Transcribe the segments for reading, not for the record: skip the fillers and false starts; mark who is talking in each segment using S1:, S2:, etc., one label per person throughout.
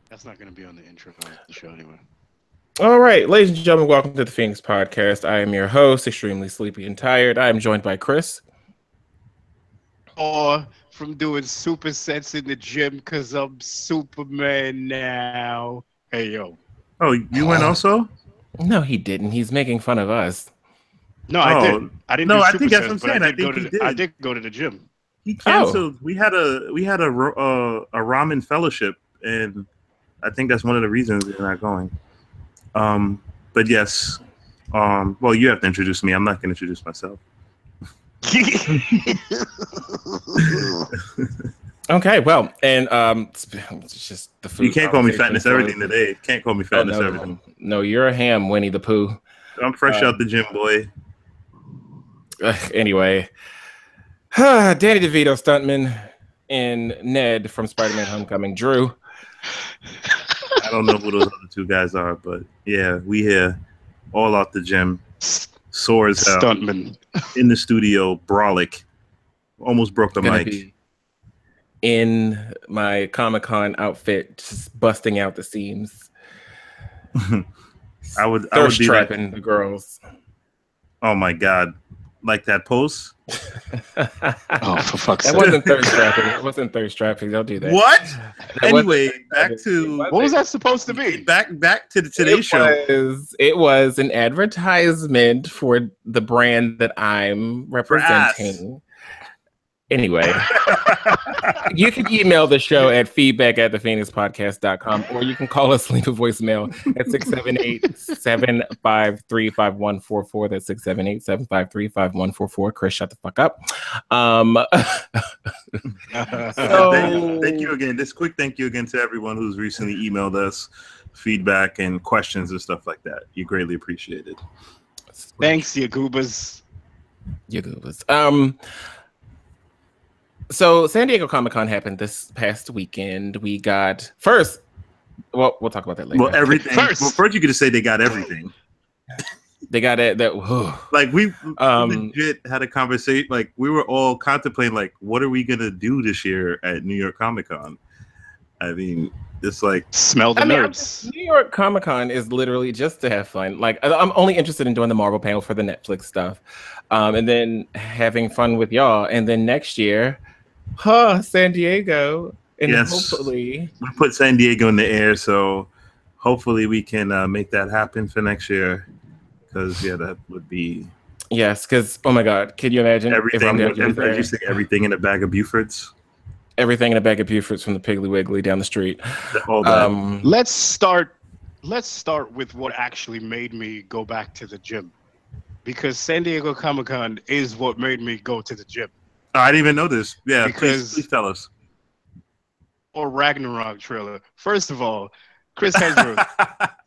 S1: That's not going to be on the intro of the show anyway.
S2: All right, ladies and gentlemen, welcome to the Phoenix Podcast. I am your host, extremely sleepy and tired. I am joined by Chris.
S1: Or from doing supersets in the gym because I'm Superman now. Hey, yo.
S3: Oh, you went also?
S2: No, he didn't. He's making fun of us.
S1: No, I
S3: Oh,
S1: did. I didn't
S3: no,
S1: do
S3: I think that's what I'm
S1: supersets, but
S3: saying. I think he
S1: I
S3: did.
S1: did go to the gym.
S3: He canceled. We had a ramen fellowship, and I think that's one of the reasons we're not going. But yes. Well, you have to introduce me. I'm not going to introduce myself.
S2: Okay, well, and it's just the food.
S3: You can't call me fatness everything today. Can't call me fatness
S2: no,
S3: everything.
S2: No, you're a ham, Winnie the Pooh.
S3: I'm fresh out the gym, boy.
S2: Anyway, Danny DeVito, stuntman, and Ned from Spider-Man: Homecoming. Drew.
S3: I don't know who those other two guys are, but yeah, we here, all out the gym, sore as hell,
S1: Stuntman
S3: in the studio, brolic, almost broke the mic.
S2: In my Comic-Con outfit, just busting out the seams.
S3: I would be
S2: trapping the girls.
S3: Oh my god, like that post.
S1: Oh, for fuck's sake!
S2: That wasn't thirst trapping. It wasn't thirst trapping. Don't do that.
S3: What?
S2: That
S3: anyway, back to
S1: what was that supposed to be?
S3: Back to the Today Show.
S2: It was an advertisement for the brand that I'm representing. Anyway, you can email the show at feedback@thephoenixpodcast.com, or you can call us, leave a voicemail at 678-753-5144. That's 678-753-5144. Chris, shut the fuck up.
S3: Thank you again. This quick thank you again to everyone who's recently emailed us feedback and questions and stuff like that. You greatly appreciated.
S1: Thanks, Yagoobas.
S2: So San Diego Comic-Con happened this past weekend. We got first. Well, we'll talk about that later.
S3: Well, everything. First you get to say they got everything.
S2: They got it.
S3: Like we legit had a conversation. Like we were all contemplating, like, what are we gonna do this year at New York Comic-Con? I mean, it's like
S1: smell the nerds.
S2: New York Comic-Con is literally just to have fun. Like I'm only interested in doing the Marvel panel for the Netflix stuff, and then having fun with y'all. And then next year. San Diego, and hopefully
S3: we put San Diego in the air, so hopefully we can make that happen for next year. Because that would be
S2: because oh my god, can you imagine
S3: everything? Everything in a bag of Bufords.
S2: Everything in a bag of Bufords from the Piggly Wiggly down the street.
S1: Let's start with what actually made me go back to the gym, because San Diego Comic-Con is what made me go to the gym.
S3: I didn't even know this. Yeah, please tell us.
S1: Or Ragnarok trailer. First of all, Chris Hemsworth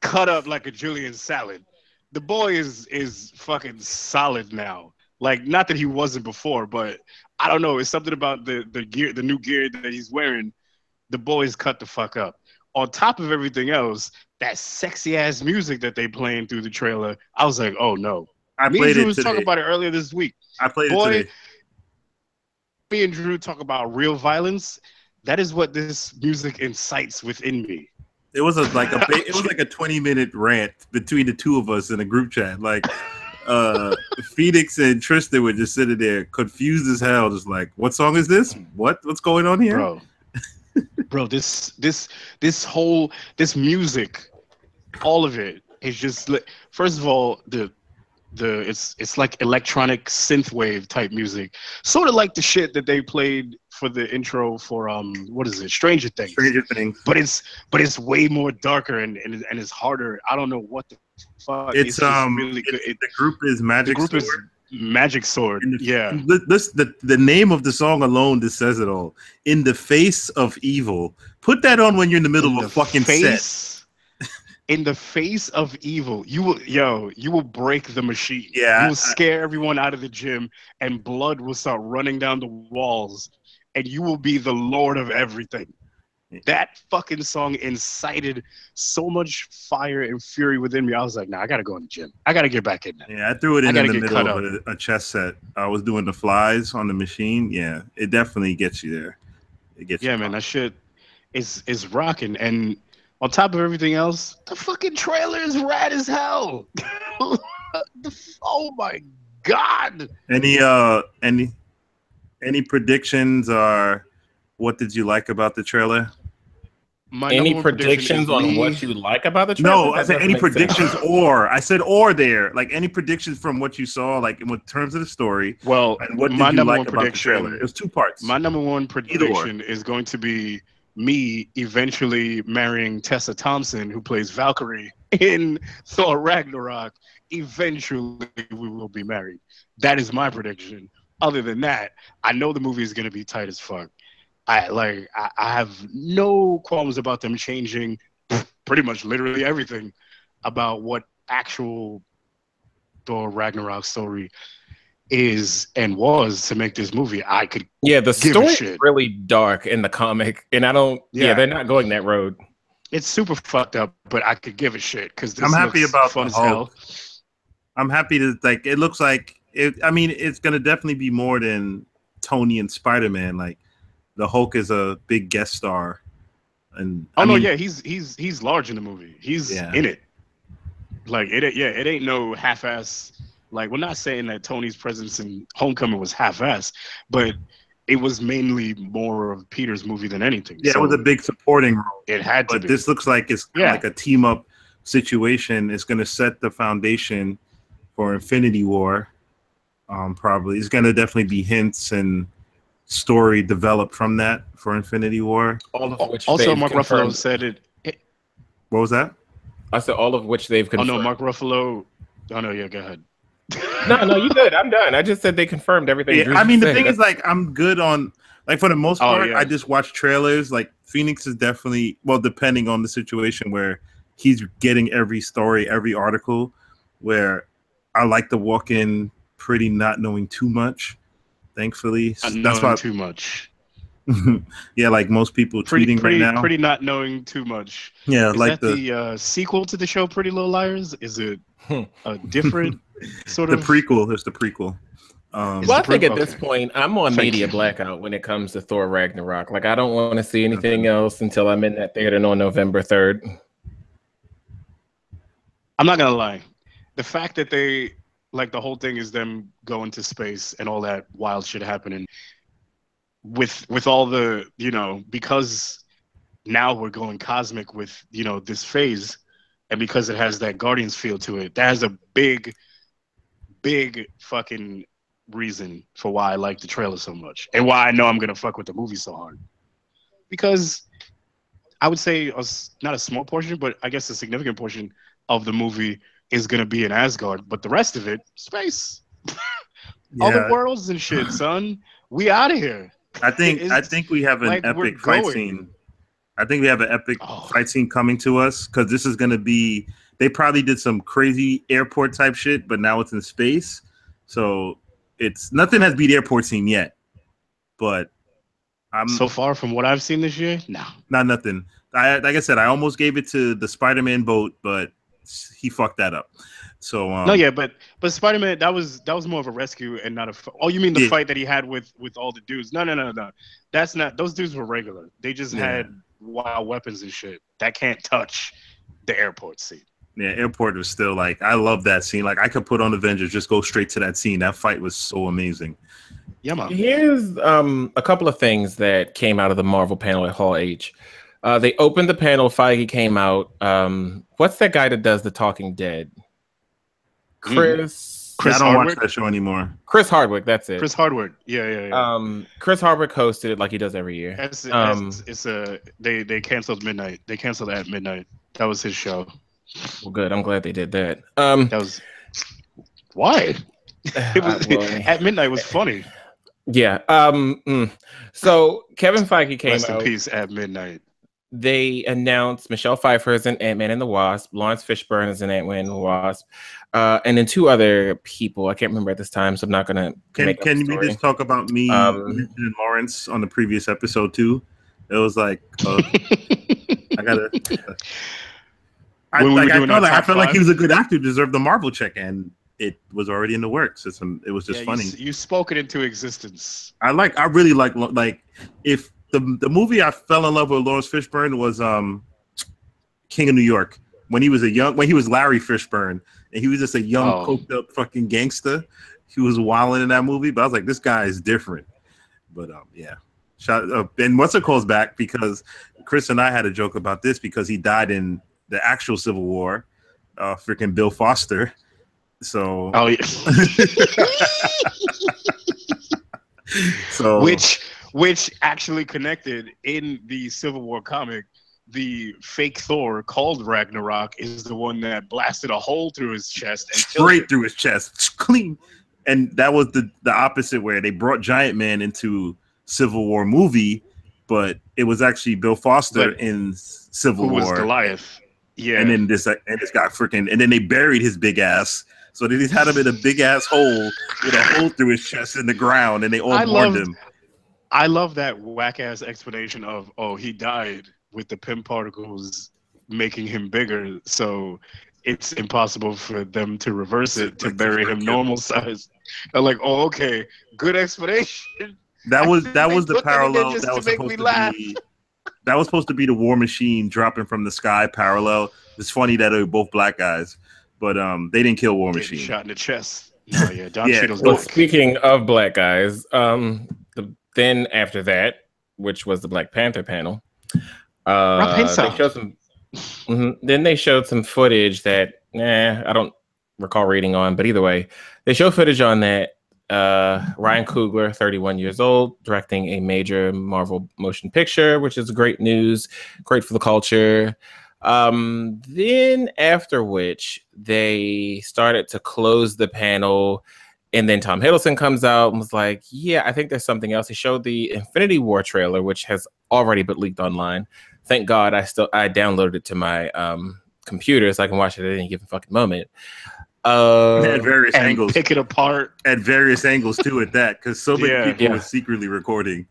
S1: cut up like a Julian salad. The boy is fucking solid now. Like, not that he wasn't before, but I don't know. It's something about the gear, the new gear that he's wearing. The boy's cut the fuck up. On top of everything else, that sexy ass music that they playing through the trailer, I was like, oh no. Me and Drew was talking about it earlier this week.
S3: I played it today.
S1: Me and Drew talk about real violence. That is what this music incites within me.
S3: It was like a 20-minute rant between the two of us in a group chat. Like Phoenix and Tristan were just sitting there confused as hell, just like, what song is this? What's going on here?
S1: Bro, this music, all of it is just first of all, it's like electronic synthwave type music, sort of like the shit that they played for the intro for what is it, Stranger Things. But it's way more darker and it's harder. I don't know what the fuck.
S3: It's really good. The group is Magic Sword.
S1: Magic Sword.
S3: The name of the song alone just says it all. In the face of evil. Put that on when you're in the middle of a fucking set.
S1: In the face of evil, you will break the machine.
S3: Yeah,
S1: you will scare everyone out of the gym, and blood will start running down the walls, and you will be the lord of everything. That fucking song incited so much fire and fury within me. I was like, nah, I gotta go in the gym. I gotta get back in there.
S3: Yeah, I threw it in the middle of a chess set. I was doing the flies on the machine. Yeah, it definitely gets you there. It gets you.
S1: Man, that shit is rocking. And On top of everything else, the fucking trailer is rad as hell. Oh my god!
S3: Any predictions, or what did you like about the trailer?
S1: My
S2: Any
S1: number one prediction
S2: predictions
S1: is
S2: on
S1: me-
S2: what you like about the trailer?
S3: No, I
S2: That
S3: said
S2: doesn't
S3: any
S2: make sense.
S3: predictions, or I said or there, like any predictions from what you saw, like in terms of the story.
S1: Well,
S3: And what
S1: my
S3: did you
S1: number
S3: like
S1: one
S3: about the trailer?
S1: prediction.
S3: It was two parts.
S1: My number one prediction is going to be me eventually marrying Tessa Thompson, who plays Valkyrie in Thor Ragnarok. Eventually, we will be married. That is my prediction. Other than that, I know the movie is going to be tight as fuck. I have no qualms about them changing pretty much literally everything about what actual Thor Ragnarok story is and was to make this movie. I could
S2: Yeah, the
S1: give a
S2: story is
S1: shit.
S2: really dark in the comic, and I don't. Yeah,
S1: Yeah.
S2: they're not going that road.
S1: It's super fucked up, but I could give a shit because this
S3: I'm happy
S1: looks
S3: about
S1: fun
S3: the
S1: as hell.
S3: Hulk. I'm happy to like. It looks like it. I mean, it's gonna definitely be more than Tony and Spider-Man. Like the Hulk is a big guest star, and
S1: Oh
S3: I
S1: no,
S3: mean,
S1: yeah, he's large in the movie. He's
S3: Yeah.
S1: in it. Like it ain't no half-ass. Like we're not saying that Tony's presence in Homecoming was half-ass, but it was mainly more of Peter's movie than anything.
S3: yeah,
S1: So
S3: it was a big supporting role.
S1: it had to
S3: But
S1: be.
S3: this looks like it's kinda
S1: Yeah.
S3: like a team up situation. It's going to set the foundation for Infinity War. Probably it's going to definitely be hints and story developed from that for Infinity War.
S2: All of which
S1: Also,
S2: they've
S1: Mark Ruffalo
S2: confirmed.
S1: said it.
S3: What was that?
S2: I said all of which they've
S1: Oh
S2: confirmed.
S1: no, Mark Ruffalo. Oh no, yeah, go ahead.
S2: No, you good. I'm done. I just said they confirmed everything.
S3: Yeah,
S2: Drew
S3: I mean the
S2: said.
S3: thing is, like, I'm good on, like, for the most
S1: Oh,
S3: part.
S1: yeah.
S3: I just watch trailers. Like Phoenix is definitely, well, depending on the situation, where he's getting every story, every article. Where I like to walk in pretty not knowing too much. Thankfully,
S1: Not
S3: that's
S1: knowing
S3: why.
S1: too much.
S3: Yeah, like most people tweeting right now.
S1: Pretty not knowing too much.
S3: Yeah,
S1: Is
S3: like
S1: that the sequel to the show Pretty Little Liars? Is it a different sort
S3: the
S1: of
S3: prequel. There's the prequel.
S1: Is
S2: Well, I
S1: the
S2: think
S1: pre-
S2: at this
S1: okay.
S2: point, I'm on
S1: Thank
S2: media
S1: you.
S2: blackout when it comes to Thor Ragnarok. Like, I don't want to see anything else until I'm in that theater on November 3rd.
S1: I'm not gonna lie. The fact that they like the whole thing is them going to space and all that wild shit happening with all the, because now we're going cosmic with, this phase, and because it has that Guardians feel to it, that has a big fucking reason for why I like the trailer so much and why I know I'm gonna fuck with the movie so hard. Because I would say not a small portion, but I guess a significant portion of the movie is gonna be in Asgard, but the rest of it, space. All the
S3: Yeah,
S1: worlds and shit, son. We out of here.
S3: I think we have an
S1: like we're
S3: epic fight
S1: going.
S3: scene. I think we have an epic
S1: Oh.
S3: fight scene coming to us, because this is going to be. They probably did some crazy airport type shit, but now it's in space, so it's nothing has beat airport scene yet. But I'm
S1: So far from what I've seen this year, no.
S3: not nothing. Like I said, I almost gave it to the Spider-Man boat, but he fucked that up. So
S1: No, yeah, but Spider-Man, that was more of a rescue and not a. Oh, you mean the
S3: Yeah.
S1: fight that he had with all the dudes? No. That's not. Those dudes were regular. They just
S3: Yeah.
S1: had wild weapons and shit that can't touch the airport scene.
S3: Yeah, airport was still like, I love that scene. Like, I could put on Avengers, just go straight to that scene. That fight was so amazing.
S1: Yeah, man.
S2: Here's a couple of things that came out of the Marvel panel at Hall H. They opened the panel. Feige came out. What's that guy that does the Talking Dead? Chris
S3: I don't
S1: Hardwick?
S3: watch that show anymore.
S2: Chris Hardwick. That's it.
S1: Chris Hardwick. Yeah.
S2: Chris Hardwick hosted it like he does every year.
S1: They canceled Midnight. They canceled at midnight. That was his show.
S2: Well, good. I'm glad they did that.
S1: That was why. It was,
S2: well,
S1: at midnight was funny.
S2: yeah. So Kevin Feige came
S1: Rest in
S2: out.
S1: peace. At midnight.
S2: They announced Michelle Pfeiffer is in Ant-Man and the Wasp, Lawrence Fishburne is in Ant-Man and the Wasp, and then two other people. I can't remember at this time, so I'm not gonna.
S3: Can we just talk about me mentioning Lawrence on the previous episode too? It was like, I gotta. I felt like he was a good actor, deserved the Marvel check, and it was already in the works. It was just funny.
S1: You spoke it into existence.
S3: I really like if the movie I fell in love with Lawrence Fishburne was King of New York when he was Larry Fishburne, and he was just a young, coked up fucking gangster. He was wilding in that movie, but I was like, this guy is different. But yeah, and what's it calls back because Chris and I had a joke about this because he died in the actual Civil War, freaking Bill Foster. So, so
S1: which actually connected in the Civil War comic. The fake Thor called Ragnarok is the one that blasted a hole through his chest and
S3: straight through his chest, clean. And that was the opposite where they brought Giant Man into Civil War movie, but it was actually Bill Foster in Civil War.
S1: Who was Goliath. Yeah.
S3: And then this guy freaking, and then they buried his big ass. So they just had him in a big ass hole with a hole through his chest in the ground, and they all mourned him.
S1: I love that whack ass explanation of, he died with the Pym particles making him bigger, so it's impossible for them to reverse it to bury him normal size. I'm like, okay, good explanation.
S3: That was the parallel that was supposed to be. That was supposed to be the War Machine dropping from the sky parallel. It's funny that they were both black guys, but they didn't kill War Machine.
S1: Shot in the chest. Oh yeah, Don Cheadle's
S2: well, speaking of black guys, then after that, which was the Black Panther panel, they showed some. Then they showed some footage that I don't recall reading on, but either way, they showed footage on that. Ryan Coogler, 31 years old, directing a major Marvel motion picture, which is great news, great for the culture. Then after which they started to close the panel, and then Tom Hiddleston comes out and was like, yeah, I think there's something else. He showed the Infinity War trailer, which has already been leaked online. Thank God I downloaded it to my computer so I can watch it at any given fucking moment.
S3: At various angles,
S1: pick it apart
S3: at various angles too. At that, because so many people were secretly recording.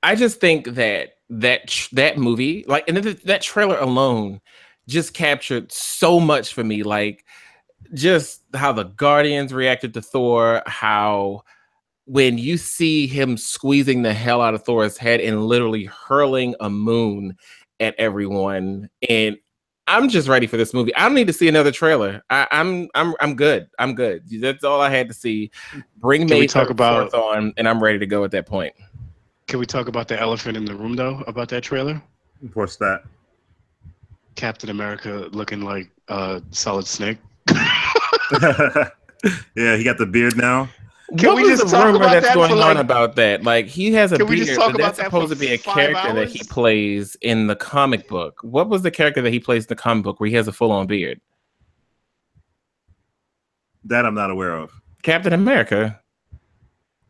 S2: I just think that movie, like, and that trailer alone, just captured so much for me. Like, just how the Guardians reacted to Thor, how when you see him squeezing the hell out of Thor's head and literally hurling a moon at everyone, and I'm just ready for this movie. I don't need to see another trailer. I'm good. I'm good. That's all I had to see. Bring May Forth on, and I'm ready to go at that point.
S1: Can we talk about the elephant in the room though? About that trailer?
S3: What's that?
S1: Captain America looking like Solid Snake.
S3: Yeah, he got the beard now.
S2: What was the rumor that's going on about that? Like, he has a beard, but that's supposed to be a character that he plays in the comic book. What was the character that he plays in the comic book where he has a full-on beard?
S3: That I'm not aware of.
S2: Captain America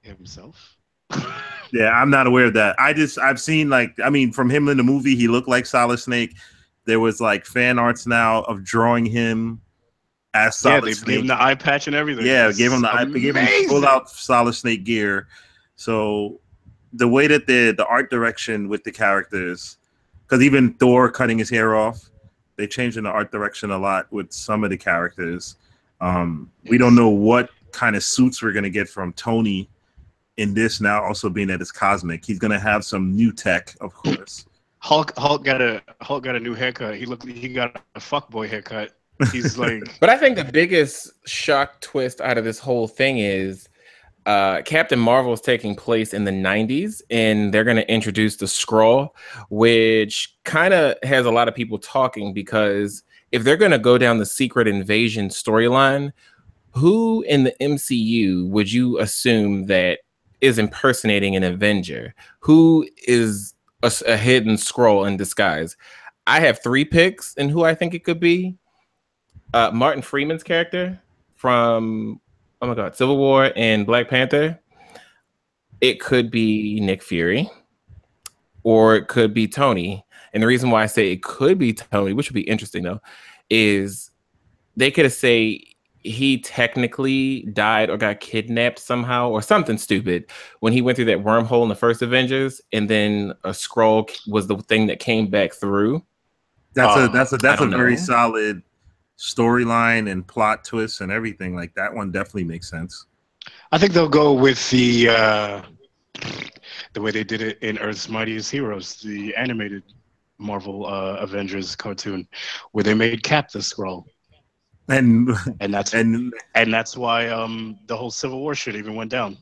S1: himself.
S3: Yeah, I'm not aware of that. I've seen, like, I mean, from him in the movie, he looked like Solid Snake. There was like fan arts now of drawing him as Solid Snake.
S1: Gave him the eye patch and everything.
S3: Yeah, gave him the eye, gave him full out Solid Snake gear. So the way that the art direction with the characters, because even Thor cutting his hair off, they changed in the art direction a lot with some of the characters. We don't know what kind of suits we're gonna get from Tony in this now, also being that it's cosmic. He's gonna have some new tech, of course.
S1: Hulk got a new haircut. He got a fuckboy haircut. He's like,
S2: but I think the biggest shock twist out of this whole thing is Captain Marvel is taking place in the 90s, and they're going to introduce the Skrull, which kind of has a lot of people talking, because if they're going to go down the Secret Invasion storyline, who in the MCU would you assume that is impersonating an Avenger? Who is a hidden Skrull in disguise? I have 3 picks in who I think it could be. Martin Freeman's character from, oh my God, Civil War and Black Panther. It could be Nick Fury, or it could be Tony. And the reason why I say it could be Tony, which would be interesting though, is they could have say he technically died or got kidnapped somehow or something stupid when he went through that wormhole in the first Avengers, and then a Skrull was the thing that came back through.
S3: That's a very solid storyline and plot twists and everything. Like, that one definitely makes sense.
S1: I think they'll go with the way they did it in Earth's Mightiest Heroes, the animated Marvel Avengers cartoon, where they made Cap the Skrull,
S3: and
S1: that's why the whole Civil War shit even went down.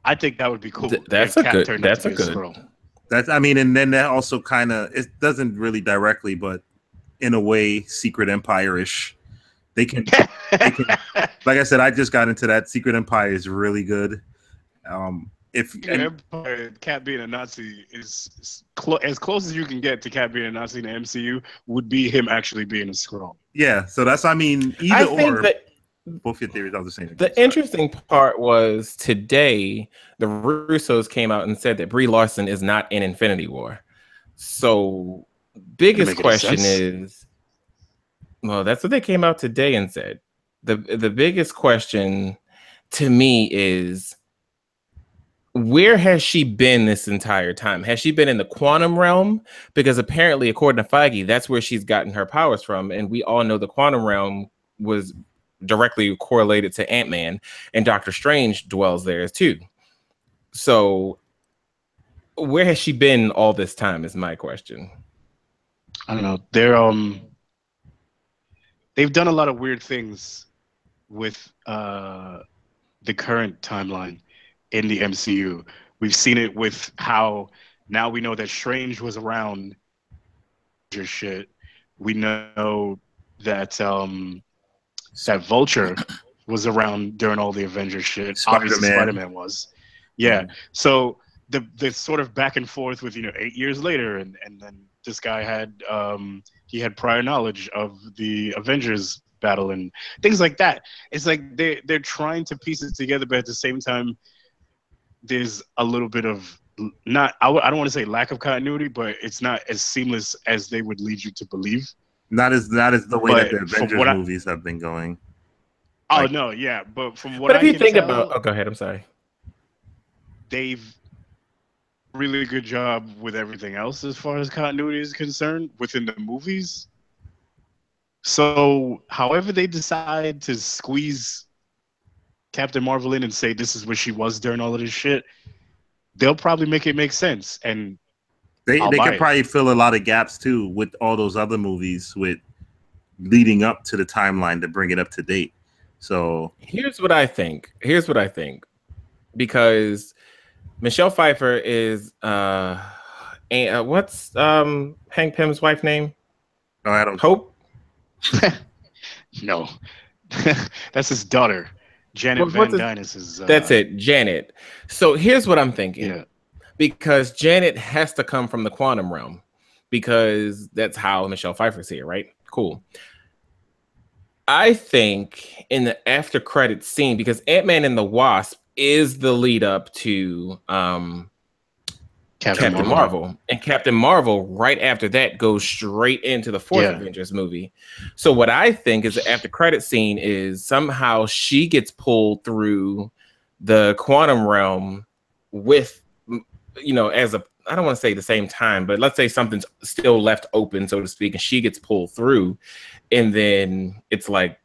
S1: I think that would be cool.
S2: That's a good. That's a good.
S1: Skrull.
S3: And then that also kind of, it doesn't really directly, but in a way, Secret Empire-ish. They can, like I said, I just got into that. Secret Empire is really good.
S1: Empire, Cap being a Nazi is as close as you can get to Cap being a Nazi in the MCU would be him actually being a Skrull.
S3: Yeah, so that's, either or. Both your theories are the same.
S2: The interesting part was today, the Russos came out and said that Brie Larson is not in Infinity War. So, biggest question is, well, that's what they came out today and said. The biggest question to me is, where has she been this entire time? Has she been in the quantum realm? Because apparently, according to Feige, that's where she's gotten her powers from. And we all know the quantum realm was directly correlated to Ant-Man, and Doctor Strange dwells there too. So where has she been all this time is my question.
S1: I don't know. They've done a lot of weird things with the current timeline in the MCU. We've seen it with how now we know that Strange was around shit. We know that that Vulture was around during all the Avengers shit. Obviously, Spider-Man was. Yeah. So the sort of back and forth with 8 years later, and then this guy had he had prior knowledge of the Avengers battle and things like that. It's like they're trying to piece it together, but at the same time, there's a little bit of I don't want to say lack of continuity, but it's not as seamless as they would lead you to believe.
S3: Not as the way that the Avengers movies have been going.
S1: Oh no, yeah, but from what I can tell,
S2: go ahead. I'm sorry.
S1: They've really good job with everything else as far as continuity is concerned within the movies. So, however they decide to squeeze Captain Marvel in and say this is where she was during all of this shit, they'll probably make it make sense, and
S3: they could probably fill a lot of gaps too with all those other movies with leading up to the timeline to bring it up to date. So
S2: here's what I think. Because Michelle Pfeiffer is what's Hank Pym's wife name?
S3: No, I don't.
S2: Hope.
S1: No, that's his daughter, Janet Van Dyne.
S2: That's it, Janet. So here's what I'm thinking.
S1: Yeah.
S2: Because Janet has to come from the quantum realm, because that's how Michelle Pfeiffer's here, right? Cool. I think in the after credits scene, because Ant-Man and the Wasp is the lead up to Captain Marvel. And Captain Marvel, right after that, goes straight into the fourth Avengers movie. So what I think is the after credit scene is somehow she gets pulled through the quantum realm with, as a, I don't want to say the same time, but let's say something's still left open, so to speak, and she gets pulled through. And then it's like,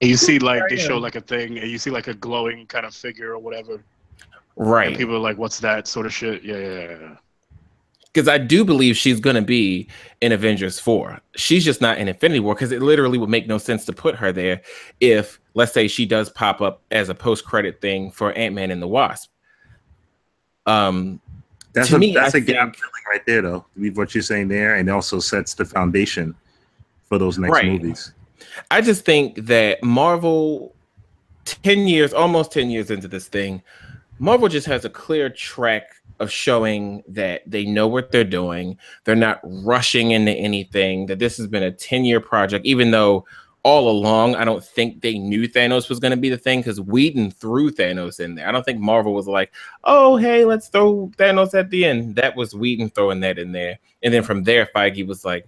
S1: and you see they show like a thing, and you see like a glowing kind of figure or whatever.
S2: Right.
S1: And people are like, what's that sort of shit? Yeah.
S2: Because I do believe she's going to be in Avengers 4. She's just not in Infinity War, because it literally would make no sense to put her there if, let's say, she does pop up as a post-credit thing for Ant-Man and the Wasp.
S3: That's a gap filling right there, though. What you're saying there, and also sets the foundation for those next movies.
S2: I just think that Marvel, almost 10 years into this thing, Marvel just has a clear track of showing that they know what they're doing. They're not rushing into anything, that this has been a 10-year project, even though all along, I don't think they knew Thanos was going to be the thing, because Whedon threw Thanos in there. I don't think Marvel was like, oh, hey, let's throw Thanos at the end. That was Whedon throwing that in there. And then from there, Feige was like,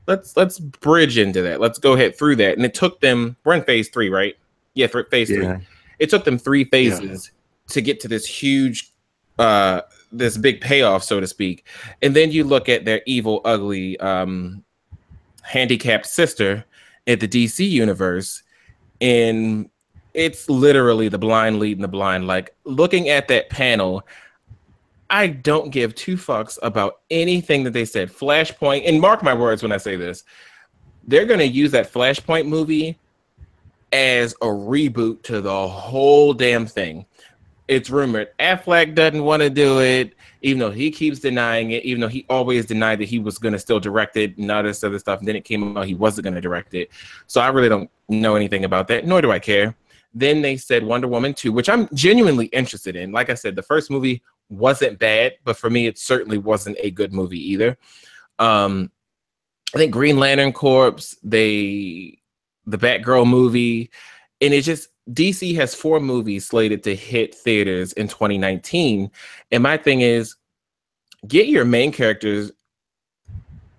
S2: let's bridge into that. Let's go ahead through that. And it took them, we're in phase 3, right? Yeah, phase 3. It took them 3 phases to get to this huge, this big payoff, so to speak. And then you look at their evil, ugly, handicapped sister at the DC universe, and it's literally the blind leading the blind. Like, looking at that panel, I don't give two fucks about anything that they said. Flashpoint, and mark my words when I say this, they're going to use that Flashpoint movie as a reboot to the whole damn thing. It's rumored Affleck doesn't want to do it, even though he keeps denying it, even though he always denied that he was going to still direct it and all this other stuff. And then it came out he wasn't going to direct it. So I really don't know anything about that, nor do I care. Then they said Wonder Woman 2, which I'm genuinely interested in. Like I said, the first movie wasn't bad, but for me, it certainly wasn't a good movie either. I think Green Lantern Corps, the Batgirl movie, and it just, DC has 4 movies slated to hit theaters in 2019. And my thing is, get your main characters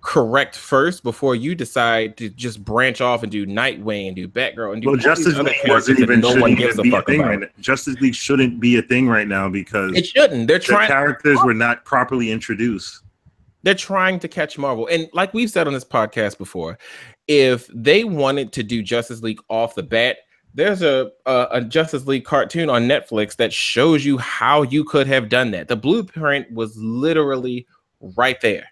S2: correct first before you decide to just branch off and do Nightwing and do Batgirl and do
S3: Justice League wasn't even a thing right now. Justice League shouldn't be a thing right now because
S2: it shouldn't. They're trying.
S3: The characters were not properly introduced.
S2: They're trying to catch Marvel, and like we've said on this podcast before, if they wanted to do Justice League off the bat, there's a Justice League cartoon on Netflix that shows you how you could have done that. The blueprint was literally right there,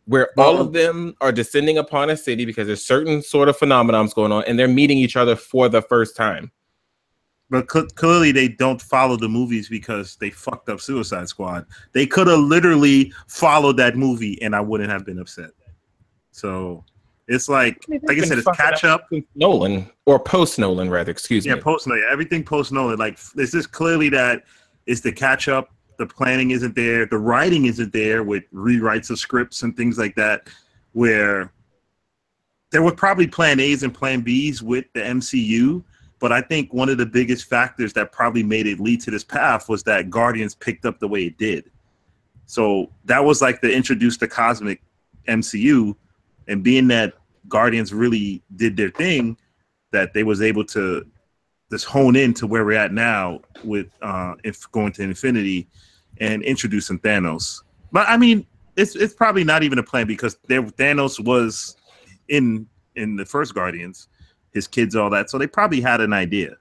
S2: where all of them are descending upon a city because there's certain sort of phenomenons going on, and they're meeting each other for the first time.
S3: But clearly they don't follow the movies because they fucked up Suicide Squad. They could have literally followed that movie, and I wouldn't have been upset. So it's like I said, it's catch up.
S2: Nolan, or post Nolan, rather. Excuse me.
S3: Yeah, post Nolan. Everything post Nolan. Like this is clearly that it's the catch up. The planning isn't there. The writing isn't there with rewrites of scripts and things like that, where there were probably plan A's and plan B's with the MCU. But I think one of the biggest factors that probably made it lead to this path was that Guardians picked up the way it did. So that was like the introduce the cosmic MCU, and being that Guardians really did their thing, that they was able to just hone in to where we're at now with if going to Infinity and introducing Thanos. But I mean, it's probably not even a plan because Thanos was in the first Guardians, his kids, all that. So they probably had an idea.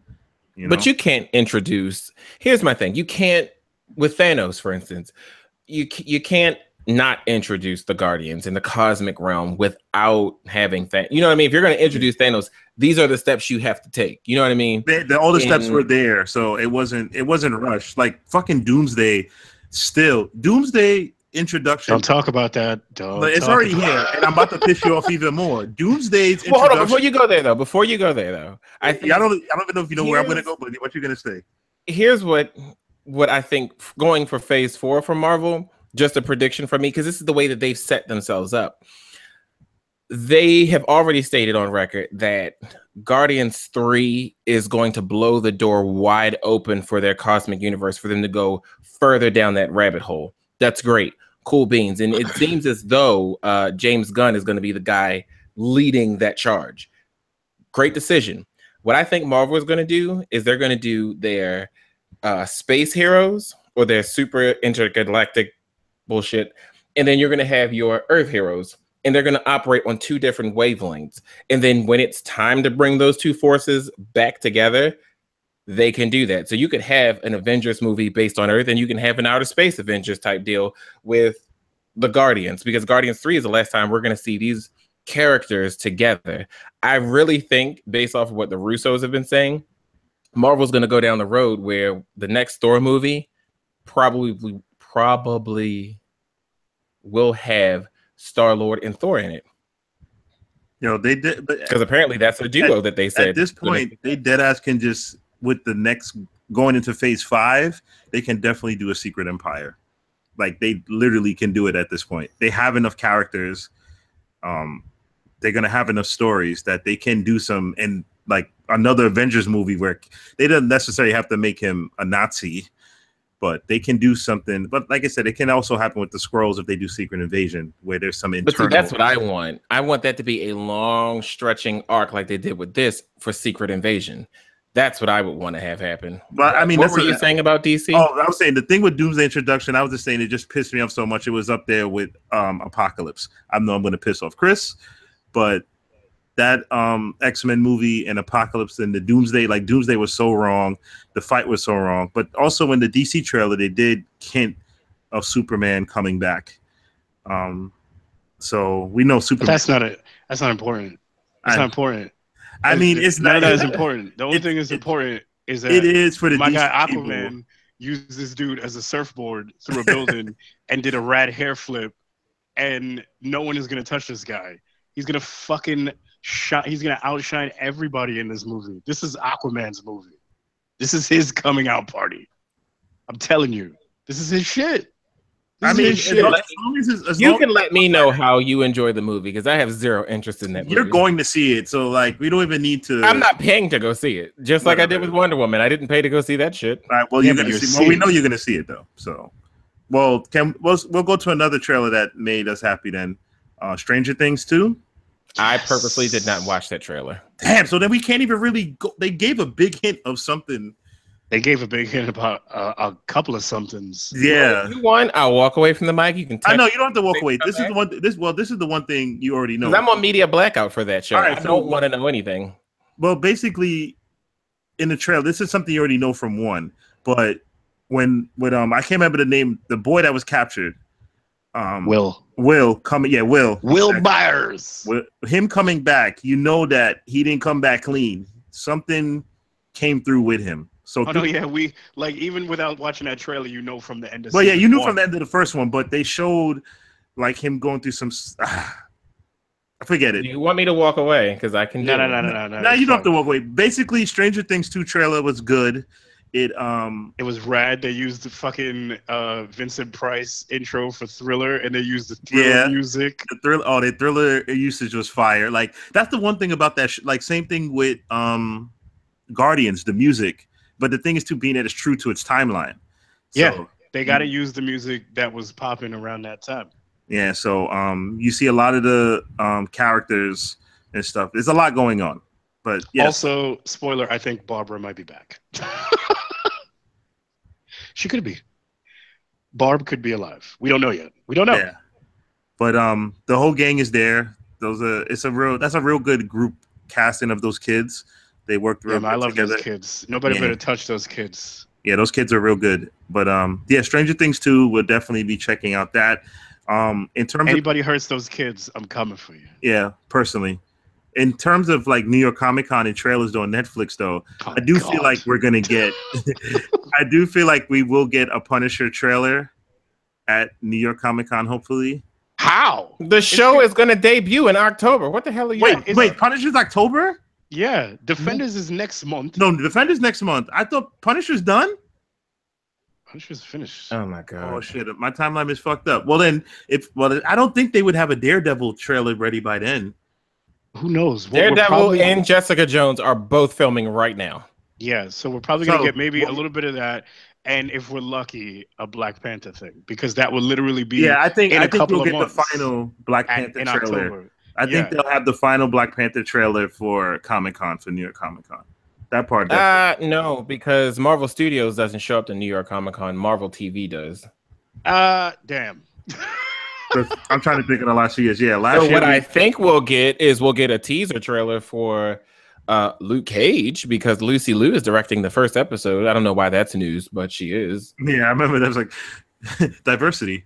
S2: But you can't introduce. Here's my thing: you can't, with Thanos, for instance, you can't not introduce the Guardians in the cosmic realm without having Thanos. You know what I mean? If you're going to introduce Thanos, these are the steps you have to take. You know what I mean?
S3: All the steps were there, so it wasn't rushed. Like fucking Doomsday, Doomsday introduction.
S1: Don't talk about that.
S3: But it's already here, and I'm about to piss you off even more. Doomsday's introduction.
S2: Well, hold on, before you go there, though, I think
S3: I don't even know if you know where I'm going to go, but what you're going to say.
S2: Here's what I think going for Phase 4 for Marvel. Just a prediction from me, because this is the way that they've set themselves up. They have already stated on record that Guardians 3 is going to blow the door wide open for their cosmic universe, for them to go further down that rabbit hole. That's great. Cool beans. And it seems as though James Gunn is going to be the guy leading that charge. Great decision. What I think Marvel is going to do is they're going to do their space heroes or their super intergalactic bullshit, and then you're going to have your Earth heroes, and they're going to operate on 2 different wavelengths. And then when it's time to bring those 2 forces back together, they can do that. So you could have an Avengers movie based on Earth, and you can have an outer space Avengers type deal with the Guardians, because Guardians 3 is the last time we're going to see these characters together. I really think, based off of what the Russos have been saying, Marvel's going to go down the road where the next Thor movie probably will have Star-Lord and Thor in it.
S3: They did,
S2: because apparently that's a duo that they said.
S3: At this point, they deadass can just, with the next going into Phase 5, they can definitely do a Secret Empire. Like they literally can do it at this point. They have enough characters. They're gonna have enough stories that they can do some, and like another Avengers movie where they don't necessarily have to make him a Nazi. But they can do something. But like I said, it can also happen with the Skrulls if they do Secret Invasion, where there's some internal.
S2: But see, that's what I want. I want that to be a long stretching arc like they did with this for Secret Invasion. That's what I would want to have happen.
S3: But I mean,
S2: what were you saying about DC?
S3: Oh, I was saying the thing with Doomsday introduction. I was just saying it just pissed me off so much. It was up there with Apocalypse. I know I'm going to piss off Chris, but that X-Men movie and Apocalypse and the Doomsday, like Doomsday was so wrong. The fight was so wrong. But also in the DC trailer, they did hint of Superman coming back. So we know Superman.
S1: But that's not important. That's not important.
S3: I mean, it's
S1: none
S3: not
S1: of that is important. The only thing that's important is that
S3: it is for the
S1: my
S3: DC
S1: guy
S3: people.
S1: Aquaman used this dude as a surfboard through a building and did a rad hair flip, and no one is gonna touch this guy. He's gonna fucking he's gonna outshine everybody in this movie. This is Aquaman's movie. This is his coming out party. I'm telling you, this is his shit.
S3: I mean,
S2: you can let me know how you enjoy the movie because I have zero interest in that movie.
S3: You're going to see it, so like we don't even need to.
S2: I'm not paying to go see it, just like I did with Wonder Woman. I didn't pay to go see that shit.
S3: All right, well, you're gonna see. Well, we know you're gonna see it though. So, well, we'll go to another trailer that made us happy then. Stranger Things 2.
S2: I purposely did not watch that trailer.
S3: Damn. So then we can't even really go. They gave a big hint of something.
S1: They gave a big hint about a couple of somethings.
S3: Yeah.
S2: You want? I'll walk away from the mic. You can.
S3: I know you don't have to walk away. This is the one. This is the one thing you already know.
S2: I'm on media blackout for that show.
S3: Right,
S2: I don't want to know anything.
S3: Well, basically, in the trailer, this is something you already know from one. But when I can't remember the name, the boy that was captured. Will coming. Yeah, Will
S1: Byers.
S3: Him coming back. You know that he didn't come back clean. Something came through with him. So
S1: we like even without watching that trailer, you know from the end of.
S3: Well, yeah, you knew from the end of the first one, but they showed like him going through some. I forget it.
S2: You want me to walk away because I can.
S1: No.
S3: Now you don't have to walk away. Basically, Stranger Things 2 trailer was good. It
S1: was rad. They used the fucking Vincent Price intro for Thriller, and they used the Thriller music.
S3: The Thriller usage was fire. Like that's the one thing about that. Like same thing with Guardians, the music. But the thing is, being that it's true to its timeline.
S1: So, they got to use the music that was popping around that time.
S3: Yeah, so you see a lot of the characters and stuff. There's a lot going on. But yes.
S1: Also, spoiler, I think Barbara might be back. She could be. Barb could be alive. We don't know yet. We don't know.
S3: Yeah. But the whole gang is there. That's a real good group casting of those kids. They worked real good
S1: I love
S3: together.
S1: those kids. Nobody better touch those kids.
S3: Yeah, those kids are real good. But Stranger Things 2, we'll definitely be checking out that. In terms
S1: anybody hurts those kids, I'm coming for you.
S3: Yeah, personally. In terms of like New York Comic Con and trailers on Netflix, though, I do feel like we're gonna get. I do feel like we will get a Punisher trailer at New York Comic Con, hopefully.
S1: How?
S2: The show is gonna debut in October. What the hell are you?
S3: Wait, Punisher's October?
S1: Yeah, Defenders is next month.
S3: No, Defenders next month. I thought Punisher's done.
S1: Punisher's finished.
S2: Oh my god.
S3: Oh shit, my timeline is fucked up. Well then, I don't think they would have a Daredevil trailer ready by then.
S1: Who knows?
S2: Daredevil and Jessica Jones are both filming right now.
S1: Yeah, so we're probably gonna get maybe a little bit of that, and if we're lucky, a Black Panther thing, because that will literally be.
S3: Yeah, I think
S1: we'll
S3: get the final Black Panther trailer.
S1: October.
S3: I think they'll have the final Black Panther trailer for Comic-Con, for New York Comic-Con. That part.
S2: No, because Marvel Studios doesn't show up to New York Comic-Con. Marvel TV does.
S1: Damn.
S3: I'm trying to think of the last few years. Yeah,
S2: what I think we'll get a teaser trailer for Luke Cage, because Lucy Liu is directing the first episode. I don't know why that's news, but she is.
S3: Yeah, I remember that was like diversity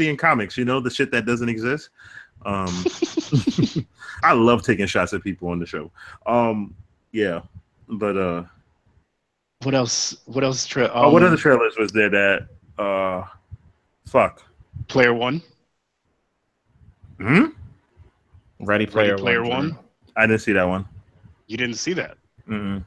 S3: in comics. You know, the shit that doesn't exist. I love taking shots at people on the show. Yeah, but
S1: what else? What
S3: other trailers was there that
S1: Player One?
S2: Ready Player
S1: One?
S3: I didn't see that one.
S1: You didn't see that?
S3: Mm-hmm.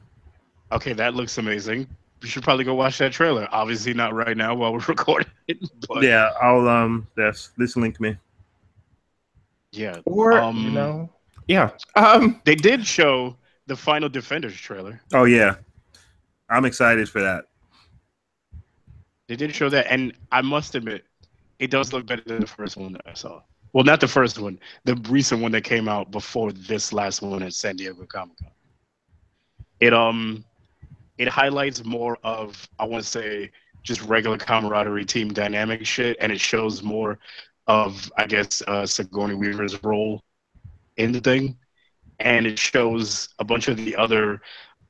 S1: Okay, that looks amazing. You should probably go watch that trailer. Obviously not right now while we're recording it. But
S3: yeah, I'll this link me.
S1: Yeah.
S2: Or yeah.
S1: They did show the final Defenders trailer.
S3: Oh yeah. I'm excited for that.
S1: They did show that, and I must admit, it does look better than the first one that I saw. Well, not the first one, the recent one that came out before this last one at San Diego Comic-Con. It highlights more of, I want to say, just regular camaraderie, team dynamic shit, and it shows more of, I guess, Sigourney Weaver's role in the thing, and it shows a bunch of the other.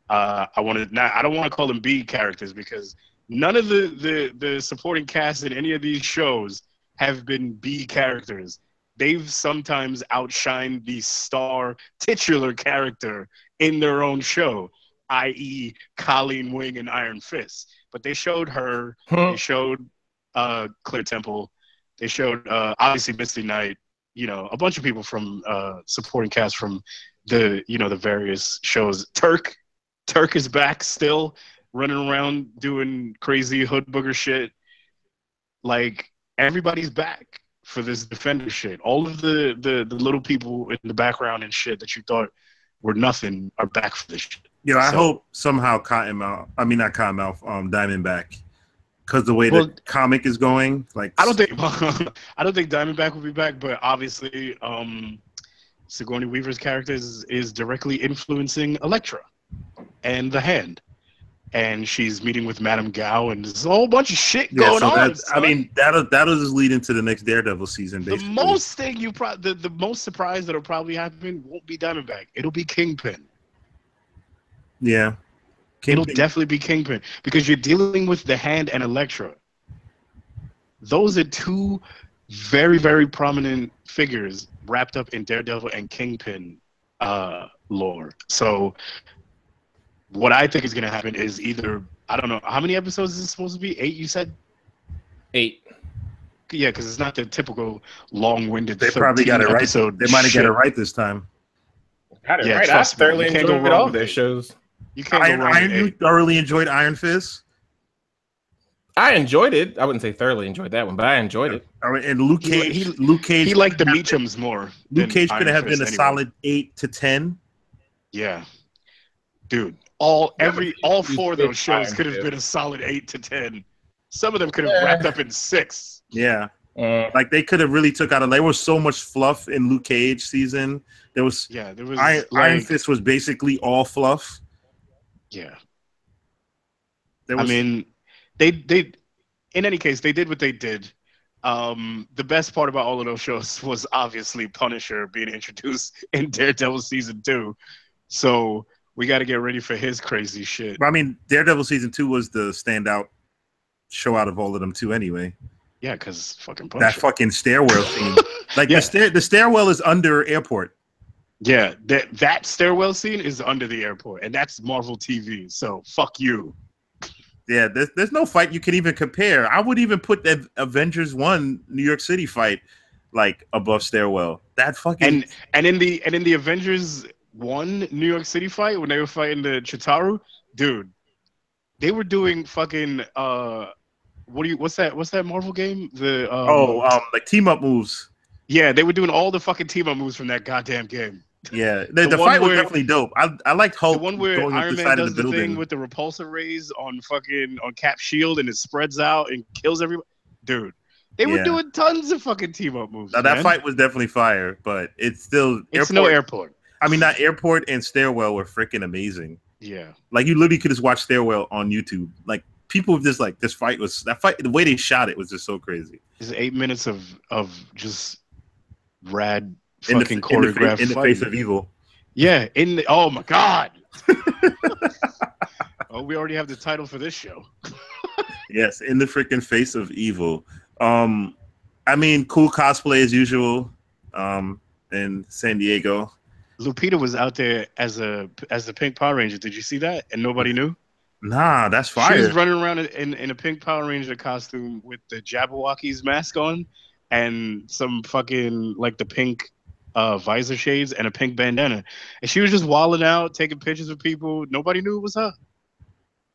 S1: I don't want to call them B characters, because None of the supporting cast in any of these shows have been B characters. They've sometimes outshined the star titular character in their own show, i.e. Colleen Wing and Iron Fist. But they showed her, they showed Claire Temple, they showed obviously Misty Knight, you know, a bunch of people from supporting cast from the, you know, the various shows. Turk is back still, running around doing crazy hood booger shit. Like, everybody's back for this Defender shit. All of the little people in the background and shit that you thought were nothing are back for this shit.
S3: Yeah, I hope somehow Diamondback, because the way the comic is going, like
S1: I don't think Diamondback will be back, but obviously Sigourney Weaver's character is directly influencing Elektra and the Hand. And she's meeting with Madame Gao, and there's a whole bunch of shit going on.
S3: I mean, that'll just lead into the next Daredevil season. Basically.
S1: The most thing the most surprise that'll probably happen won't be Diamondback. It'll be Kingpin.
S3: Yeah,
S1: It'll definitely be Kingpin because you're dealing with the Hand and Elektra. Those are two very, very prominent figures wrapped up in Daredevil and Kingpin lore. So what I think is going to happen is either, I don't know, how many episodes is it supposed to be? 8, you said?
S2: 8.
S1: Yeah, because it's not the typical long-winded.
S3: They probably got it right. They might have got it right this time.
S2: Got it right. I thoroughly enjoyed all their shows.
S1: You can't go wrong.
S3: You thoroughly enjoyed Iron Fist?
S2: I enjoyed it. I wouldn't say thoroughly enjoyed that one, but I enjoyed it.
S3: All right, and Luke Cage.
S1: He liked the Meachums more.
S3: Luke Cage could have been a solid 8 to 10.
S1: Yeah, dude. All 4 of those shows could have been a solid 8 to 10. Some of them could have wrapped up in 6.
S3: Yeah, like they could have really took out. There was so much fluff in Luke Cage season. There was Iron Fist was basically all fluff.
S1: Yeah, I mean, they in any case they did what they did. The best part about all of those shows was obviously Punisher being introduced in Daredevil season 2. So we got to get ready for his crazy shit.
S3: I mean, Daredevil season 2 was the standout show out of all of them too. Anyway,
S1: yeah, because fucking Punisher.
S3: That fucking stairwell scene, like the stairwell is under airport.
S1: Yeah, that stairwell scene is under the airport, and that's Marvel TV. So fuck you.
S3: Yeah, there's no fight you can even compare. I would even put that Avengers 1 New York City fight like above stairwell. That fucking
S1: and in the Avengers 1 New York City fight when they were fighting the Chitauri, dude, they were doing fucking what's that Marvel game?
S3: Like team up moves.
S1: Yeah, they were doing all the fucking team up moves from that goddamn game.
S3: Yeah, the fight was definitely dope. I liked Hulk.
S1: The one where Iron Man does the thing with the repulsor rays on Cap's shield and it spreads out and kills everybody. Dude, they were doing tons of fucking team up moves.
S3: Now, that fight was definitely fire, but it's still
S1: no airport.
S3: I mean, that airport and stairwell were freaking amazing.
S1: Yeah,
S3: like you literally could just watch stairwell on YouTube. Like people just like the way they shot it was just so crazy.
S1: It's 8 minutes of just rad. Fucking choreographed
S3: in the face of evil.
S1: Yeah, oh my god. Oh, we already have the title for this show.
S3: Yes, in the freaking face of evil. I mean, cool cosplay as usual. In San Diego.
S1: Lupita was out there as the Pink Power Ranger. Did you see that? And nobody knew?
S3: Nah, that's fire.
S1: She was running around in a Pink Power Ranger costume with the Jabberwocky's mask on and some fucking like the pink visor shades and a pink bandana, and she was just wilding out, taking pictures of people. Nobody knew it was her.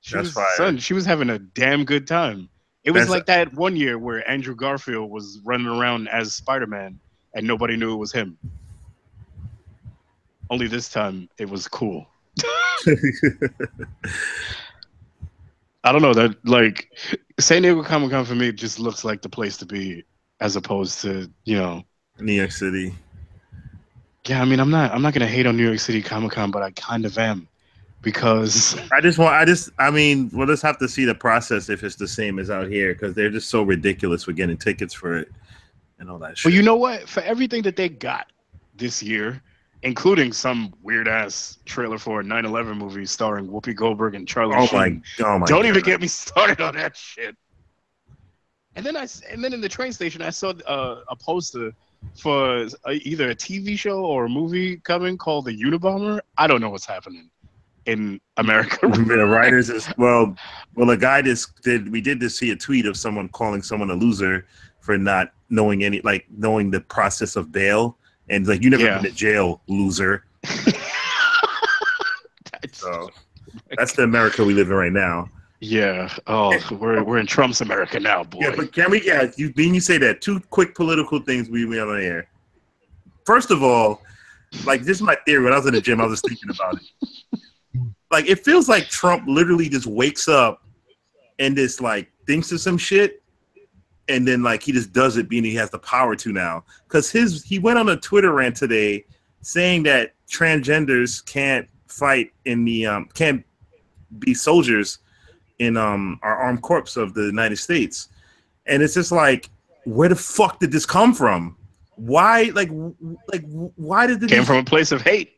S1: She was having a damn good time. It was like that one year where Andrew Garfield was running around as Spider-Man, and nobody knew it was him. Only this time it was cool. I don't know, that like San Diego Comic-Con for me just looks like the place to be, as opposed to New
S3: York City.
S1: Yeah, I mean, I'm not gonna hate on New York City Comic-Con, but I kind of am, because
S3: I mean, we'll just have to see the process if it's the same as out here, because they're just so ridiculous with getting tickets for it and all that shit.
S1: Well, you know what? For everything that they got this year, including some weird ass trailer for a 9/11 movie starring Whoopi Goldberg and Charlie Sheen.
S3: Oh my
S1: Don't
S3: God.
S1: even get me started on that shit. And then in the train station, I saw a poster for either a TV show or a movie coming called The Unabomber. I don't know what's happening in America.
S3: The writers is well, a guy we did just see a tweet of someone calling someone a loser for not knowing knowing the process of bail, and like, you never been to jail, loser. So that's the America we live in right now.
S1: Yeah. Oh, we're in Trump's America now, boy.
S3: Yeah, but can we? Yeah, you say that. Two quick political things we on the air. First of all, like, this is my theory. When I was in the gym, I was just thinking about it. Like, it feels like Trump literally just wakes up and just like thinks of some shit, and then like he just does it, being he has the power to now. Because he went on a Twitter rant today saying that transgenders can't fight in the can't be soldiers in our armed corps of the United States. And it's just like, where the fuck did this come from? Why why did this
S1: came from a place of hate?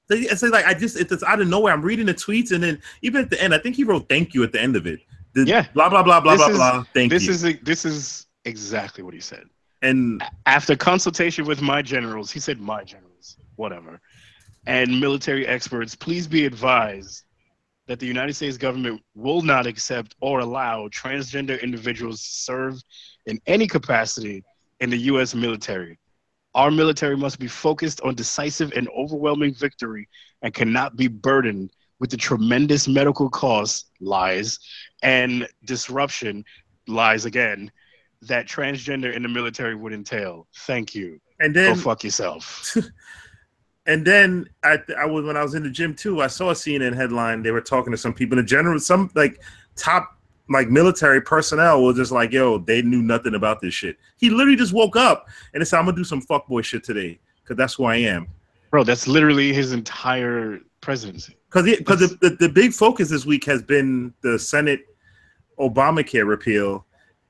S3: It's like, it's out of nowhere. I'm reading the tweets, and then even at the end, I think he wrote "thank you" at the end of it. Blah blah blah blah blah. Thank you.
S1: This is exactly what he said.
S3: And
S1: after consultation with my generals, he said my generals, whatever, and military experts, please be advised that the United States government will not accept or allow transgender individuals to serve in any capacity in the U.S. military. Our military must be focused on decisive and overwhelming victory and cannot be burdened with the tremendous medical costs, lies, and disruption, lies again, that transgender in the military would entail. Thank you.
S3: And then
S1: go fuck yourself.
S3: And then when I was in the gym too, I saw a CNN headline. They were talking to some people in general, some like top like military personnel was just like, yo, they knew nothing about this shit. He literally just woke up and said, I'm gonna do some fuckboy shit today because that's who I am.
S1: Bro, that's literally his entire presidency.
S3: Because the big focus this week has been the Senate Obamacare repeal.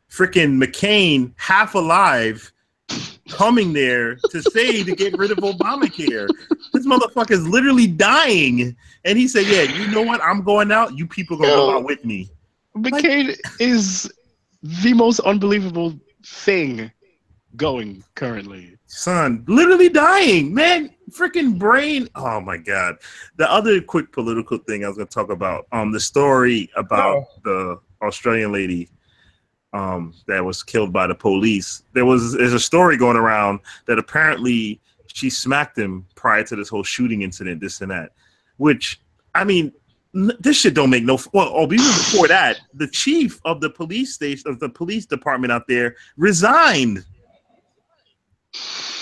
S3: Freaking McCain, half alive, coming there to say to get rid of Obamacare. This motherfucker's literally dying. And he said, yeah, you know what? I'm going out. You people gonna go out with me.
S1: McCain is the most unbelievable thing going currently.
S3: Son, literally dying, man. Freaking brain. Oh my God. The other quick political thing I was gonna talk about, the story about the Australian lady that was killed by the police. There's a story going around that apparently she smacked him prior to this whole shooting incident, this and that. Which, I mean, this shit don't make no. Even before that, the chief of the police station, of the police department out there, resigned.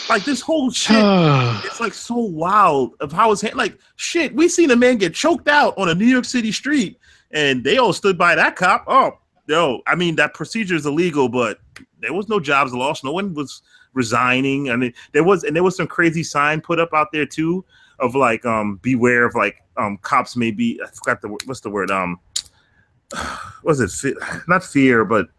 S3: Like, this whole shit, it's like so wild of how it's like shit. We seen a man get choked out on a New York City street, and they all stood by that cop. Oh, yo, I mean, that procedure is illegal, but there was no jobs lost. No one was resigning. I mean, there was some crazy sign put up out there too of like, beware of like, cops may be, I forgot what's the word? Was it not fear, but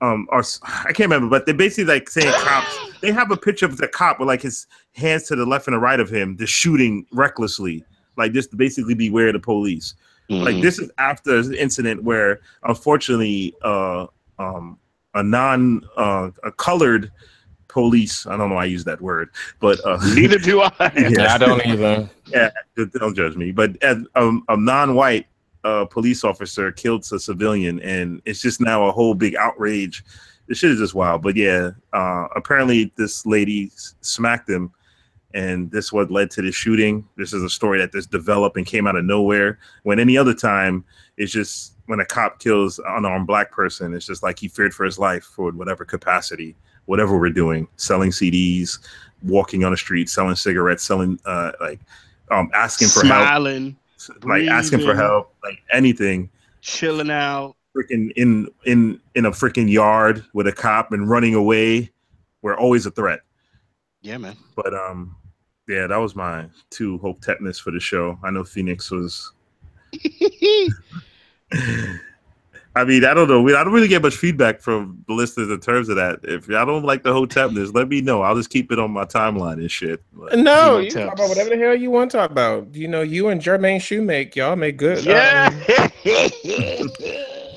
S3: or I can't remember, but they're basically like saying cops. They have a picture of the cop with like his hands to the left and the right of him, just shooting recklessly, like just to basically beware of the police. Mm-hmm. Like, this is after the incident where, unfortunately, a colored police. I don't know why I use that word, but
S1: neither do I.
S2: Yeah, I don't either.
S3: Yeah, don't judge me. But a non-white police officer killed a civilian, and it's just now a whole big outrage. This shit is just wild. But yeah, apparently this lady smacked him, and this what led to the shooting. This is a story that just developed and came out of nowhere. When any other time, it's just when a cop kills an unarmed black person, it's just like he feared for his life for whatever capacity, whatever we're doing, selling CDs, walking on the street, selling cigarettes, selling asking for
S1: smiling,
S3: help, like asking for help, like anything,
S1: chilling out,
S3: freaking in a freaking yard with a cop and running away. We're always a threat.
S1: Yeah, man.
S3: But yeah, that was my two hope tetanus for the show. I know Phoenix was I mean, I don't know. I don't really get much feedback from the listeners in terms of that. If y'all don't like the Hotepness, let me know. I'll just keep it on my timeline and shit. But,
S2: No, you talk about whatever the hell you want to talk about. You know, you and Jermaine Shoemake, y'all make good.
S1: Yeah.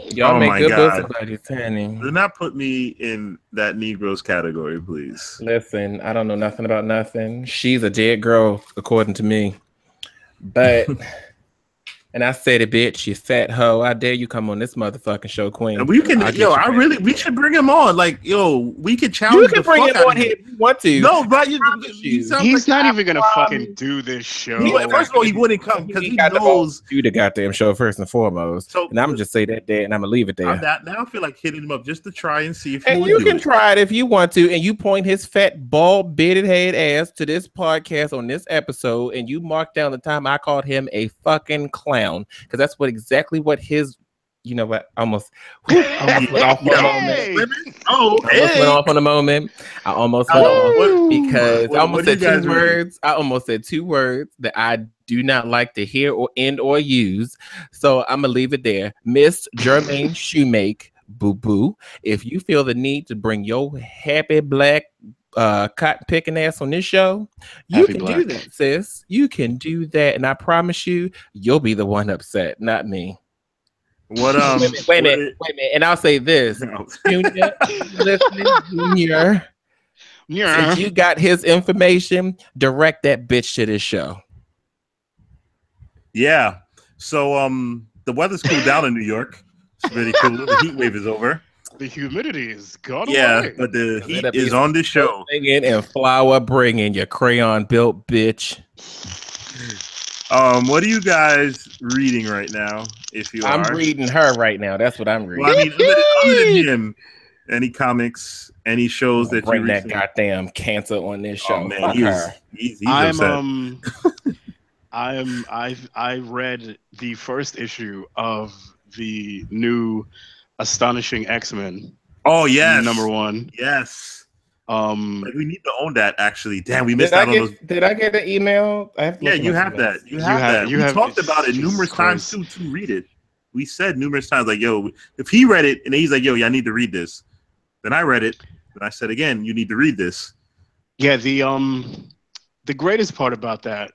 S2: Y'all make good pussy buddies, honey.
S3: Do not put me in that Negroes category, please.
S2: Listen, I don't know nothing about nothing. She's a dead girl, according to me. But... And I said it, bitch, you fat hoe. I dare you come on this motherfucking show, Queen.
S3: And we can, we should bring him on. Like, we could challenge.
S2: You can bring him on here if you want to.
S3: No, but
S1: he's not even gonna fucking do this show.
S3: First of all, he wouldn't come because he knows
S2: do the goddamn show first and foremost. So, and I'm gonna just say that there, and I'm gonna leave it there.
S3: Now I feel like hitting him up just to try and see if.
S2: And you can try it if you want to, and you point his fat, bald, bearded head ass to this podcast on this episode, and you mark down the time I called him a fucking clown. Because that's exactly what his, you know what, almost went off on a moment. Went off on a moment. I almost went off because I almost said two words. I almost said two words that I do not like to hear or end or use. So I'm gonna leave it there. Miss Jermaine Shoemake, boo boo. If you feel the need to bring your happy black cotton picking ass on this show, you can do that, sis. You can do that, and I promise you, you'll be the one upset, not me.
S3: What
S2: wait a minute, and I'll say this, Junior, listening, Junior, since you got his information, direct that bitch to this show.
S3: Yeah. So the weather's cooled down in New York. It's really cool. The heat wave is over.
S1: The humidity is gone
S3: away. But the heat is on the show.
S2: Singing and flower bringing, your crayon built bitch.
S3: What are you guys reading right now? I'm
S2: reading her right now. That's what I'm reading.
S3: Well, I mean, other than him, any comics, any shows that
S2: bring that goddamn cancer on this show?
S3: Oh, man, he's upset.
S1: I read the first issue of the new Astonishing X-Men.
S3: Oh yes,
S1: #1.
S3: Yes. We need to own that. Actually, damn, we missed out on those.
S2: Did I get an email?
S3: You have that. You have that. We talked about it numerous times to read it. We said numerous times, like, yo, if he read it and he's like, yo, I need to read this. Then I read it, and I said again, you need to read this.
S1: Yeah, the greatest part about that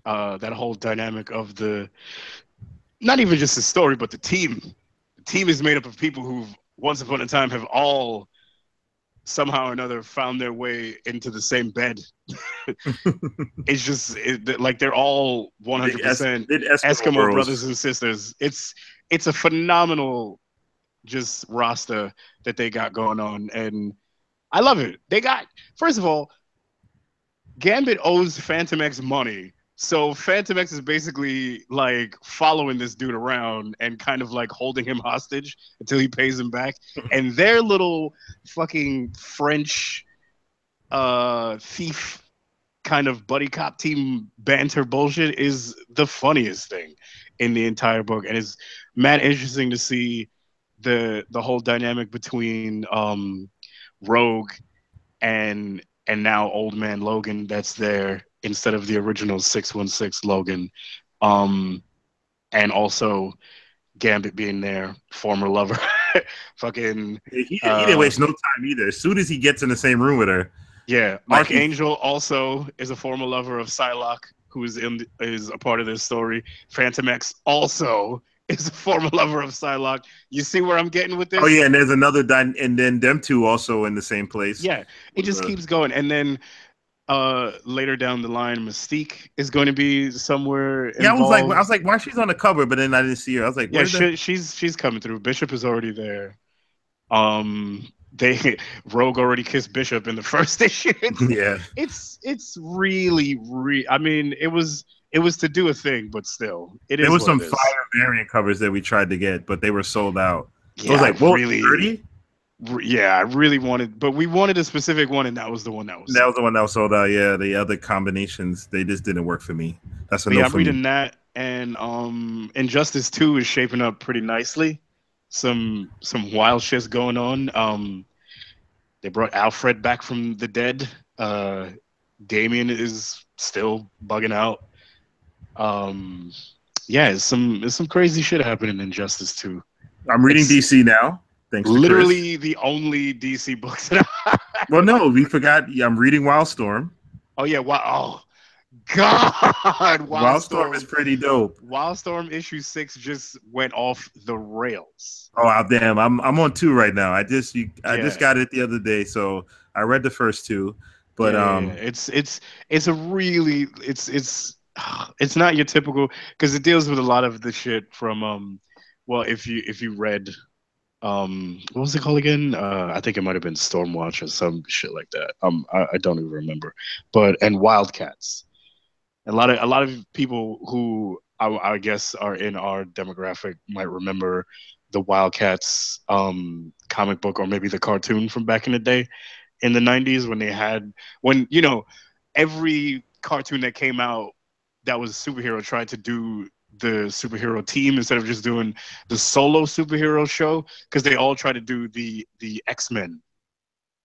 S1: whole dynamic of not even just the story, but the team. Team is made up of people who once upon a time have all somehow or another found their way into the same bed. It's just like they're all 100% Eskimo brothers and sisters. It's a phenomenal just roster that they got going on, and I love it. They got, first of all, Gambit owes Phantom X money. So Phantom X is basically like following this dude around and kind of like holding him hostage until he pays him back. And their little fucking French thief kind of buddy cop team banter bullshit is the funniest thing in the entire book. And it's mad interesting to see the whole dynamic between Rogue and now Old Man Logan that's there instead of the original 616 Logan, and also Gambit being their former lover. Fucking
S3: he didn't waste no time either. As soon as he gets in the same room with her,
S1: yeah. Archangel also is a former lover of Psylocke, who is a part of this story. Phantom X also is a former lover of Psylocke. You see where I'm getting with this?
S3: Oh yeah, and there's another and then them two also in the same place.
S1: Yeah, it just keeps going, and then. Later down the line, Mystique is going to be somewhere.
S3: Yeah, I was like, why she's on the cover? But then I didn't see her. I was like,
S1: yeah, she's coming through. Bishop is already there. Rogue already kissed Bishop in the first issue. It's really. I mean, it was to do a thing, but still, there
S3: was some fire variant covers that we tried to get, but they were sold out.
S1: Yeah,
S3: I was like,
S1: really
S3: 30?
S1: Yeah, I really wanted, but we wanted a specific one, and that was the one that was.
S3: That was the one that was sold out. Yeah, the other combinations they just didn't work for me. That's a no
S1: I'm
S3: for
S1: reading
S3: me.
S1: that, and Injustice 2 is shaping up pretty nicely. Some wild shit's going on. They brought Alfred back from the dead. Damian is still bugging out. Yeah, it's some crazy shit happening in Injustice 2.
S3: I'm reading DC now. Thanks to
S1: literally
S3: Chris.
S1: the only DC books that
S3: Well, no, we forgot. Yeah, I'm reading Wildstorm.
S1: Oh yeah, wow. Oh God,
S3: Wildstorm is pretty dope.
S1: Wildstorm issue 6 just went off the rails.
S3: Oh damn, I'm on 2 right now. I just
S1: Yeah.
S3: got it the other day, so I read the first 2. But
S1: Yeah. It's a really it's not your typical, because it deals with a lot of the shit from well, if you read what was it called again? I think it might have been Stormwatch or some shit like that. I don't even remember. But and Wildcats. A lot of people who I guess are in our demographic might remember the Wildcats comic book, or maybe the cartoon from back in the day in the 90s, when every cartoon that came out that was superhero tried to do the superhero team instead of just doing the solo superhero show, because they all tried to do the X-Men,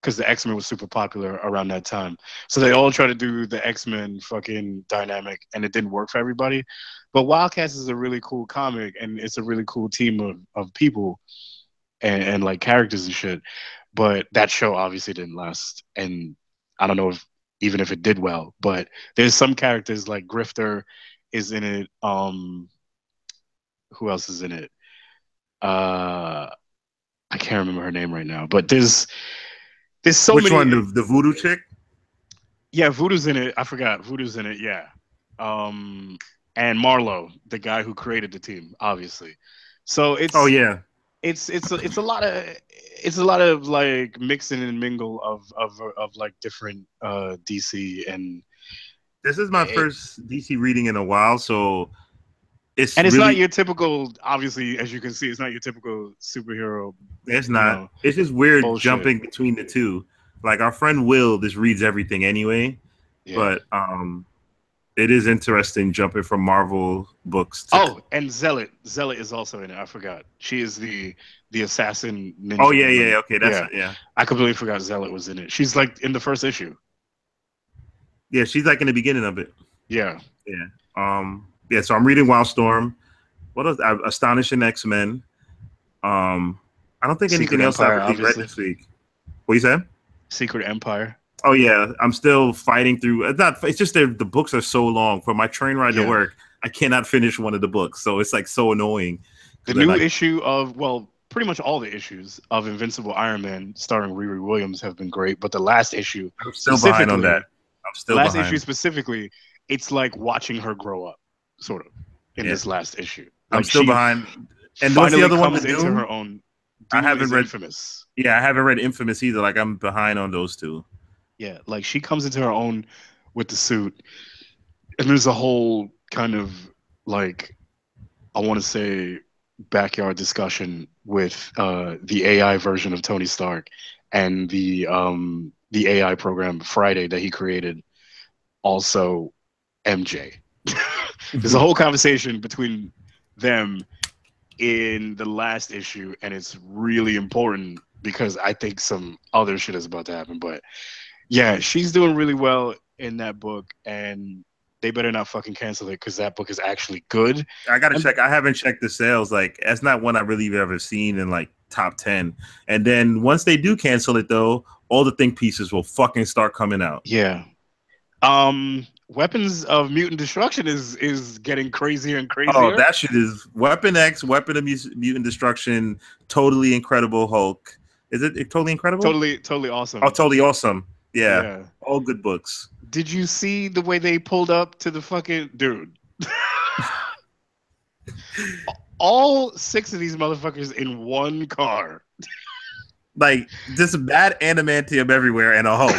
S1: because the X-Men was super popular around that time. So they all try to do the X-Men fucking dynamic, and it didn't work for everybody. But Wildcats is a really cool comic, and it's a really cool team of people and like characters and shit. But that show obviously didn't last. And I don't know even if it did well, but there's some characters like Grifter is in it. Who else is in it? I can't remember her name right now, but there's so
S3: which
S1: many.
S3: one? The voodoo chick?
S1: Yeah, Voodoo's in it. I forgot. Voodoo's in it. Yeah. And Marlowe, the guy who created the team, obviously. So it's it's a lot of like mixing and mingle of like different DC, and
S3: this is my first DC reading in a while, so it's
S1: really, not your typical. Obviously, as you can see, it's not your typical superhero.
S3: It's not. It's just weird jumping between the two. Like our friend Will just reads everything anyway, but it is interesting jumping from Marvel books.
S1: And Zealot is also in it. I forgot. She is the assassin ninja.
S3: Oh yeah. Okay, that's
S1: I completely forgot Zealot was in it. She's like in the first issue.
S3: Yeah, she's like in the beginning of it.
S1: Yeah.
S3: Yeah. So I'm reading Wildstorm. What else? Astonishing X-Men. I don't think anything else I really read this week. What you said?
S1: Secret Empire.
S3: Oh yeah, I'm still fighting through. It's just the books are so long. For my train ride to work, I cannot finish one of the books, so it's like so annoying.
S1: The new issue of pretty much all the issues of Invincible Iron Man starring Riri Williams have been great, but the last issue,
S3: I'm still behind on that.
S1: Last issue specifically, it's like watching her grow up, sort of, in this last issue. Like
S3: I'm still behind. And what's the other one? Into her own. I haven't read
S1: Infamous.
S3: Yeah, I haven't read Infamous either. Like I'm behind on those two.
S1: Yeah, like she comes into her own with the suit, and there's a whole kind of like, I want to say, backyard discussion with the AI version of Tony Stark and the AI program Friday that he created, also MJ. There's a whole conversation between them in the last issue, and it's really important because I think some other shit is about to happen. But yeah, she's doing really well in that book, and they better not fucking cancel it because that book is actually good.
S3: I gotta check. I haven't checked the sales. Like that's not one I really ever seen in like top 10. And then once they do cancel it, though, all the think pieces will fucking start coming out.
S1: Yeah. Weapons of Mutant Destruction is getting crazier and crazier.
S3: Oh, that shit is Weapon X, Weapon of Mutant Destruction, Totally Incredible Hulk. Is it Totally Incredible?
S1: Totally awesome.
S3: Oh, Totally Awesome. Yeah. All good books.
S1: Did you see the way they pulled up to the fucking dude? All 6 of these motherfuckers in one car.
S3: Like just bad adamantium everywhere and a Hulk.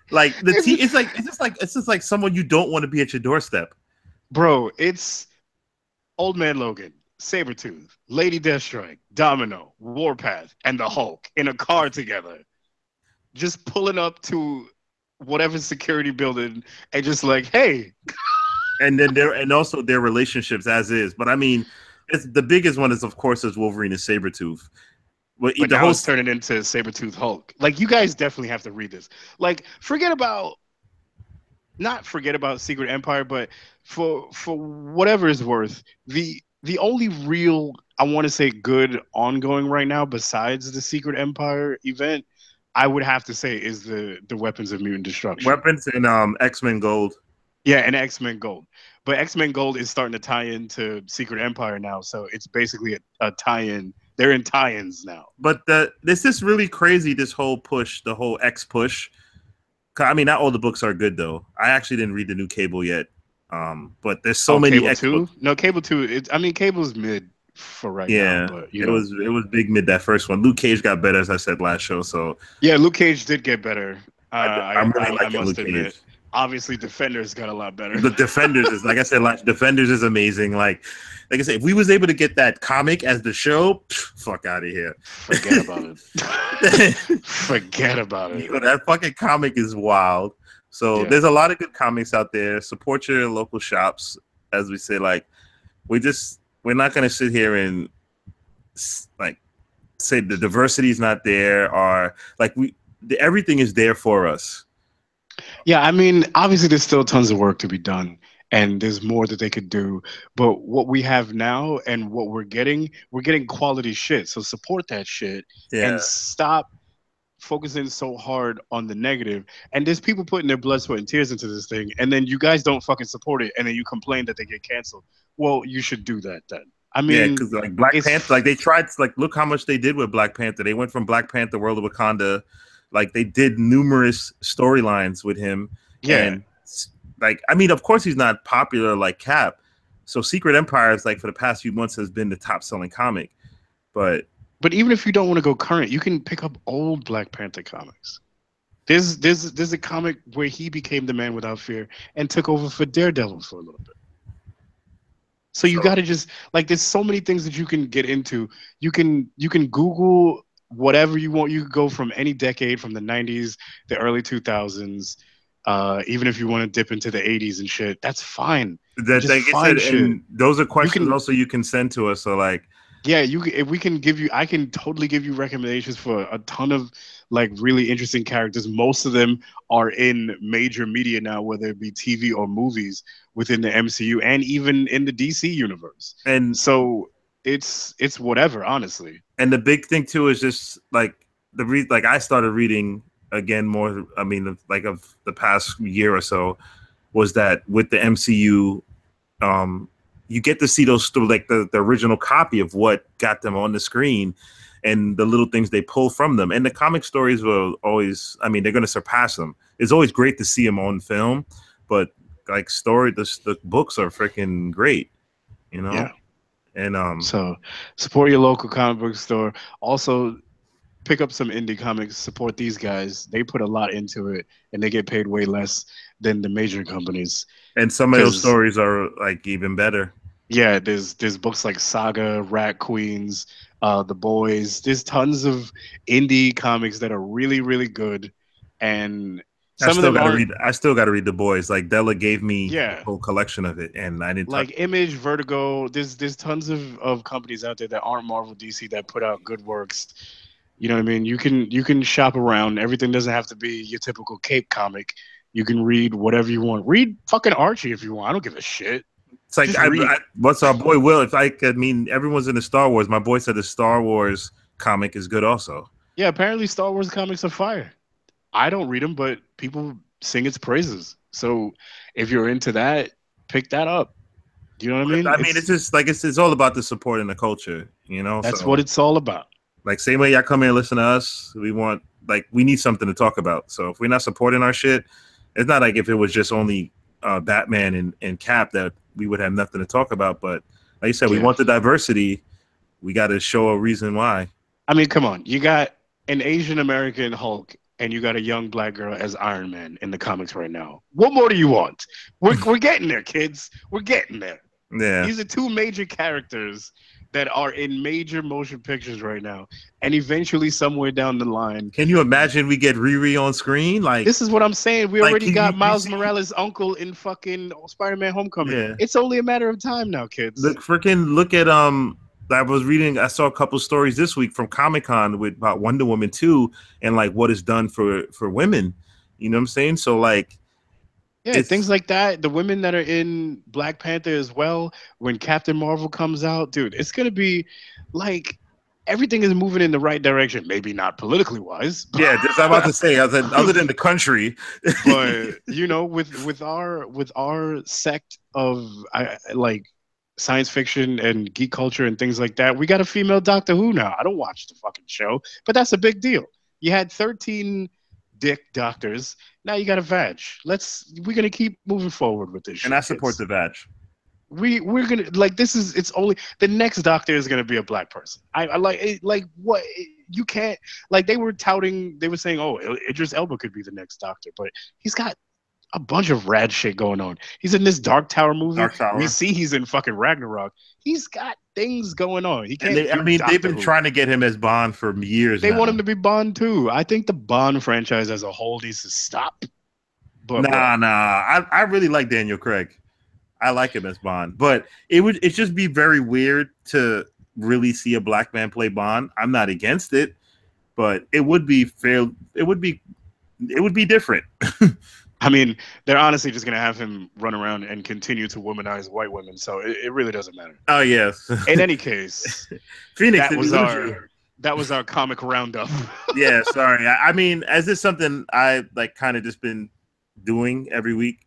S3: Like it's just like someone you don't want to be at your doorstep.
S1: Bro, it's Old Man Logan, Sabretooth, Lady Deathstrike, Domino, Warpath, and the Hulk in a car together. Just pulling up to whatever security building and just like, hey.
S3: And then also their relationships as is. But I mean, it's the biggest one is of course is Wolverine and Sabretooth.
S1: But the whole turning into Sabretooth Hulk. Like, you guys definitely have to read this. Like, not forget about Secret Empire, but for whatever it's worth, the the only real, I want to say, good ongoing right now, besides the Secret Empire event, I would have to say is the Weapons of Mutant Destruction.
S3: Weapons and X-Men Gold.
S1: Yeah, and X-Men Gold. But X-Men Gold is starting to tie into Secret Empire now, so it's basically a tie-in. They're in tie-ins now.
S3: But this is really crazy, this whole push, the whole X push. I mean, not all the books are good, though. I actually didn't read the new Cable yet. But there's so many
S1: Cable
S3: X
S1: 2?
S3: books.
S1: No, Cable 2, I mean, Cable's mid for right now. But,
S3: it was big mid, that first one. Luke Cage got better, as I said last show. So
S1: yeah, Luke Cage did get better.
S3: I'm really liking Luke Cage.
S1: Obviously, Defenders got a lot better.
S3: The Defenders is, like I said, Defenders is amazing. Like I said, if we was able to get that comic as the show, fuck out of here.
S1: Forget about it. Forget about it.
S3: That fucking comic is wild. So there's a lot of good comics out there. Support your local shops, as we say. Like we're not gonna sit here and like say the diversity is not there, or like everything is there for us.
S1: Yeah, I mean, obviously there's still tons of work to be done and there's more that they could do. But what we have now and what we're getting quality shit. So support that shit and stop focusing so hard on the negative. And there's people putting their blood, sweat, and tears into this thing, and then you guys don't fucking support it, and then you complain that they get canceled. Well, you should do that then. I mean,
S3: because like Black Panther, like they tried, like look how much they did with Black Panther. They went from Black Panther, World of Wakanda. Like they did numerous storylines with him. Yeah. And like, I mean, of course he's not popular like Cap. So Secret Empire is like for the past few months has been the top selling comic. But
S1: even if you don't want to go current, you can pick up old Black Panther comics. There's a comic where he became the Man Without Fear and took over for Daredevil for a little bit. So you got to just like, there's so many things that you can get into. You can Google whatever you want. You could go from any decade, from the 90s, the early 2000s, even if you want to dip into the 80s and shit. That's fine.
S3: Those are questions also you can send to us. So like,
S1: yeah, if we can give you, I can totally give you recommendations for a ton of like really interesting characters. Most of them are in major media now, whether it be TV or movies within the MCU and even in the DC universe. And so it's whatever, honestly.
S3: And the big thing too is just like I started reading again more. I mean, like of the past year or so, was that with the MCU, you get to see those like the original copy of what got them on the screen, and the little things they pull from them. And the comic stories will always, I mean, they're going to surpass them. It's always great to see them on film, but like the books are freaking great, you know.
S1: Yeah.
S3: And
S1: so support your local comic book store. Also, pick up some indie comics. Support these guys. They put a lot into it, and they get paid way less than the major companies.
S3: And some of those stories are like even better.
S1: Yeah, there's books like Saga, Rat Queens, The Boys. There's tons of indie comics that are really, really good, and
S3: I still got to read The Boys. Like Della gave me a whole collection of it, and I didn't
S1: like Image, Vertigo. There's tons of companies out there that aren't Marvel, DC that put out good works. You know what I mean? You can shop around. Everything doesn't have to be your typical Cape comic. You can read whatever you want. Read fucking Archie if you want. I don't give a shit.
S3: It's like what's our boy Will? I mean, everyone's into Star Wars. My boy said the Star Wars comic is good also.
S1: Yeah, apparently Star Wars comics are fire. I don't read them, but people sing its praises. So if you're into that, pick that up. Do you know what I mean?
S3: I mean, it's just like it's all about the support and the culture. You know,
S1: that's what it's all about.
S3: Like same way y'all come here and listen to us, we need something to talk about. So if we're not supporting our shit, it's not like if it was just only Batman and Cap that we would have nothing to talk about. But like you said, we want the diversity. We got to show a reason why.
S1: I mean, come on. You got an Asian American Hulk and you got a young black girl as Iron Man in the comics right now. What more do you want? We're getting there, kids. We're getting there.
S3: Yeah.
S1: These are two major characters that are in major motion pictures right now, and eventually somewhere down the line,
S3: can you imagine we get Riri on screen? Like,
S1: this is what I'm saying. We already got Miles Morales' uncle in fucking Spider-Man: Homecoming. Yeah. It's only a matter of time now, kids.
S3: Look at I saw a couple stories this week from Comic-Con about Wonder Woman 2 and like what it's done for women. You know what I'm saying? So like,
S1: Yeah, things like that. The women that are in Black Panther as well. When Captain Marvel comes out, dude, it's gonna be like everything is moving in the right direction. Maybe not politically wise.
S3: Yeah, just I'm about to say, other than the country,
S1: but you know, with our sect of like science fiction and geek culture and things like that, we got a female Doctor Who now. I don't watch the fucking show, but that's a big deal. You had 13 dick doctors. Now you got a vag. We're gonna keep moving forward with this shit.
S3: And I support the vag.
S1: We're gonna like this is it's only the next doctor is gonna be a black person. I like what you can't like they were saying, oh, Idris Elba could be the next doctor, but he's got a bunch of rad shit going on. He's in this Dark Tower movie. We see he's in fucking Ragnarok. He's got things going on. He can't.
S3: They've been trying to get him as Bond for years.
S1: They want him to be Bond too. I think the Bond franchise as a whole needs to stop. But
S3: I really like Daniel Craig. I like him as Bond, but it just be very weird to really see a black man play Bond. I'm not against it, but it would be fair. It would be different.
S1: I mean, they're honestly just gonna have him run around and continue to womanize white women, so it really doesn't matter.
S3: Oh yes.
S1: In any case,
S3: Phoenix,
S1: that was our comic roundup.
S3: Yeah, sorry. I mean, as this something I like, kind of just been doing every week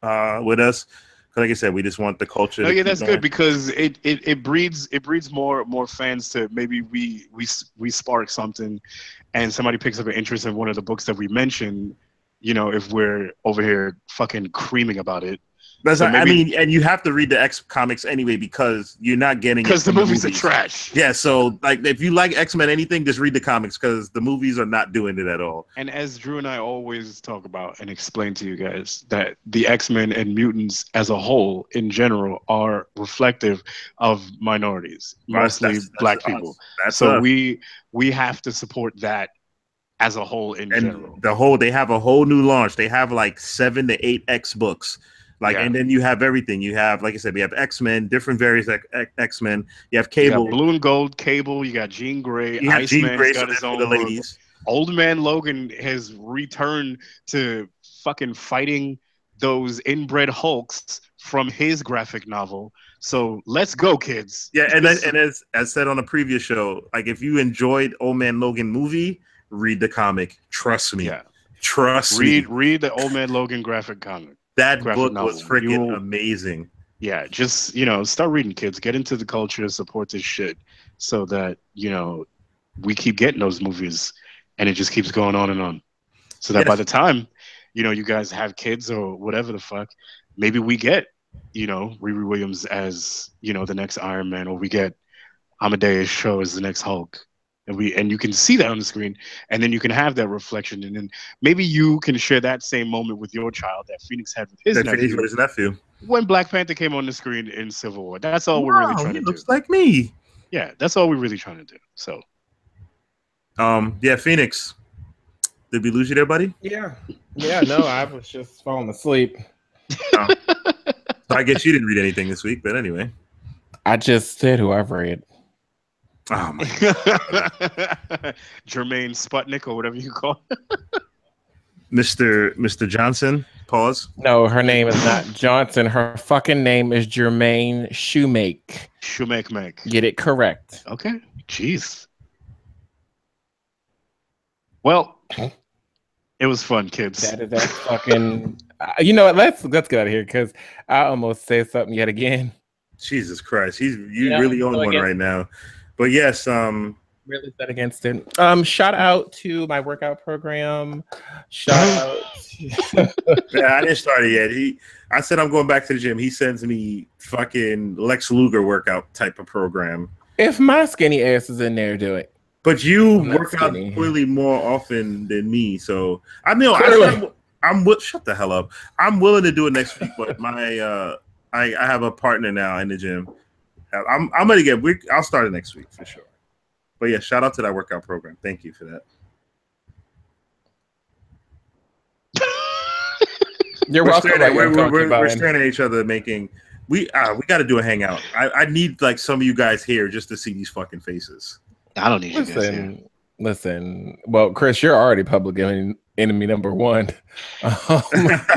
S3: with us. Like I said, we just want the culture.
S1: Oh yeah, that's good because it breeds more fans to maybe we spark something, and somebody picks up an interest in one of the books that we mentioned. You know, if we're over here fucking creaming about it.
S3: That's I mean, and you have to read the X comics anyway because you're not getting
S1: because the movies are trash.
S3: Yeah, so like if you like X-Men anything, just read the comics because the movies are not doing it at all.
S1: And as Drew and I always talk about and explain to you guys that the X-Men and mutants as a whole in general are reflective of minorities, mostly black people. So we have to support that as a whole in general.
S3: They have a whole new launch. They have like 7 to 8 X books. And then you have everything. You have, like I said, we have X-Men, different various X-Men. You have Cable.
S1: You got Blue and Gold, Cable. You got Jean Grey.
S3: You have Jean Grey got his own ladies.
S1: Old Man Logan has returned to fucking fighting those inbred Hulks from his graphic novel. So let's go, kids.
S3: Yeah, and as said on a previous show, like if you enjoyed Old Man Logan movie, read the comic. Trust me.
S1: Yeah.
S3: Trust me.
S1: Read the Old Man Logan graphic comic.
S3: That book was freaking amazing.
S1: Yeah, just, start reading, kids. Get into the culture, support this shit so that, we keep getting those movies and it just keeps going on and on. So that by the time, you guys have kids or whatever the fuck, maybe we get, Riri Williams as, the next Iron Man, or we get Amadeus Cho as the next Hulk. And you can see that on the screen, and then you can have that reflection, and then maybe you can share that same moment with your child that Phoenix had with his
S3: nephew
S1: when Black Panther came on the screen in Civil War. That's all we're really trying to do.
S3: Looks like me.
S1: Yeah, that's all we're really trying to do. So,
S3: Phoenix, did we lose you there, buddy?
S2: Yeah. No, I was just falling asleep.
S3: So I guess you didn't read anything this week, but anyway,
S2: I just said who I've read.
S3: Oh my
S1: Jermaine Sputnik or whatever you call it.
S3: Mr. Johnson. Pause.
S2: No, her name is not Johnson. Her fucking name is Jermaine Shoemake.
S1: Shoemake.
S2: Get it correct.
S1: Okay. Jeez. Well, it was fun, kids.
S2: That fucking. You know what? Let's get out of here because I almost said something yet again.
S3: Jesus Christ, you really own one right now. But yes,
S2: really set against it. Shout out to my workout program. Shout out.
S3: Yeah, I didn't start it yet. I said I'm going back to the gym. He sends me fucking Lex Luger workout type of program.
S2: If my skinny ass is in there, do it.
S3: But you work out clearly more often than me, so I know. Shut the hell up. I'm willing to do it next week, but I have a partner now in the gym. I'm gonna I'll start it next week for sure. But yeah, shout out to that workout program. Thank you for that.
S2: You're welcome.
S3: We're staring at each other, we got to do a hangout. I need like some of you guys here just to see these fucking faces.
S1: I don't need you guys here.
S2: Listen, well, Chris, you're already public enemy number one.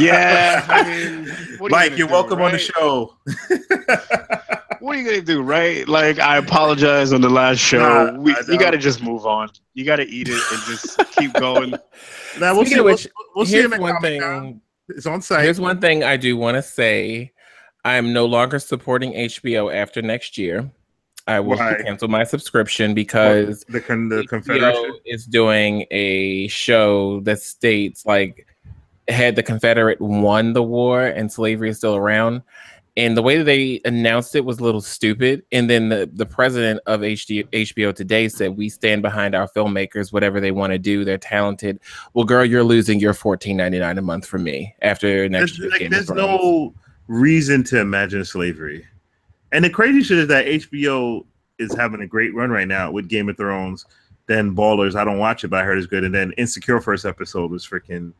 S1: Yeah, I mean,
S3: Mike, you're welcome on the show.
S1: What are you gonna do, right? Like, I apologize on the last show. You got to just move on. You got to eat it and just keep going.
S3: Now we'll see. We'll see him at Comic-Con. It's on site.
S2: Here's one thing I do want to say: I am no longer supporting HBO after next year. I will cancel my subscription because
S3: the Confederation
S2: is doing a show that states like, had the Confederate won the war and slavery is still around. And the way that they announced it was a little stupid. And then the president of HBO today said, we stand behind our filmmakers, whatever they want to do. They're talented. Well, girl, you're losing your $14.99 a month from me after next year.
S3: There's no reason to imagine slavery. And the crazy shit is that HBO is having a great run right now with Game of Thrones. Then Ballers, I don't watch it, but I heard it's good. And then Insecure first episode was freaking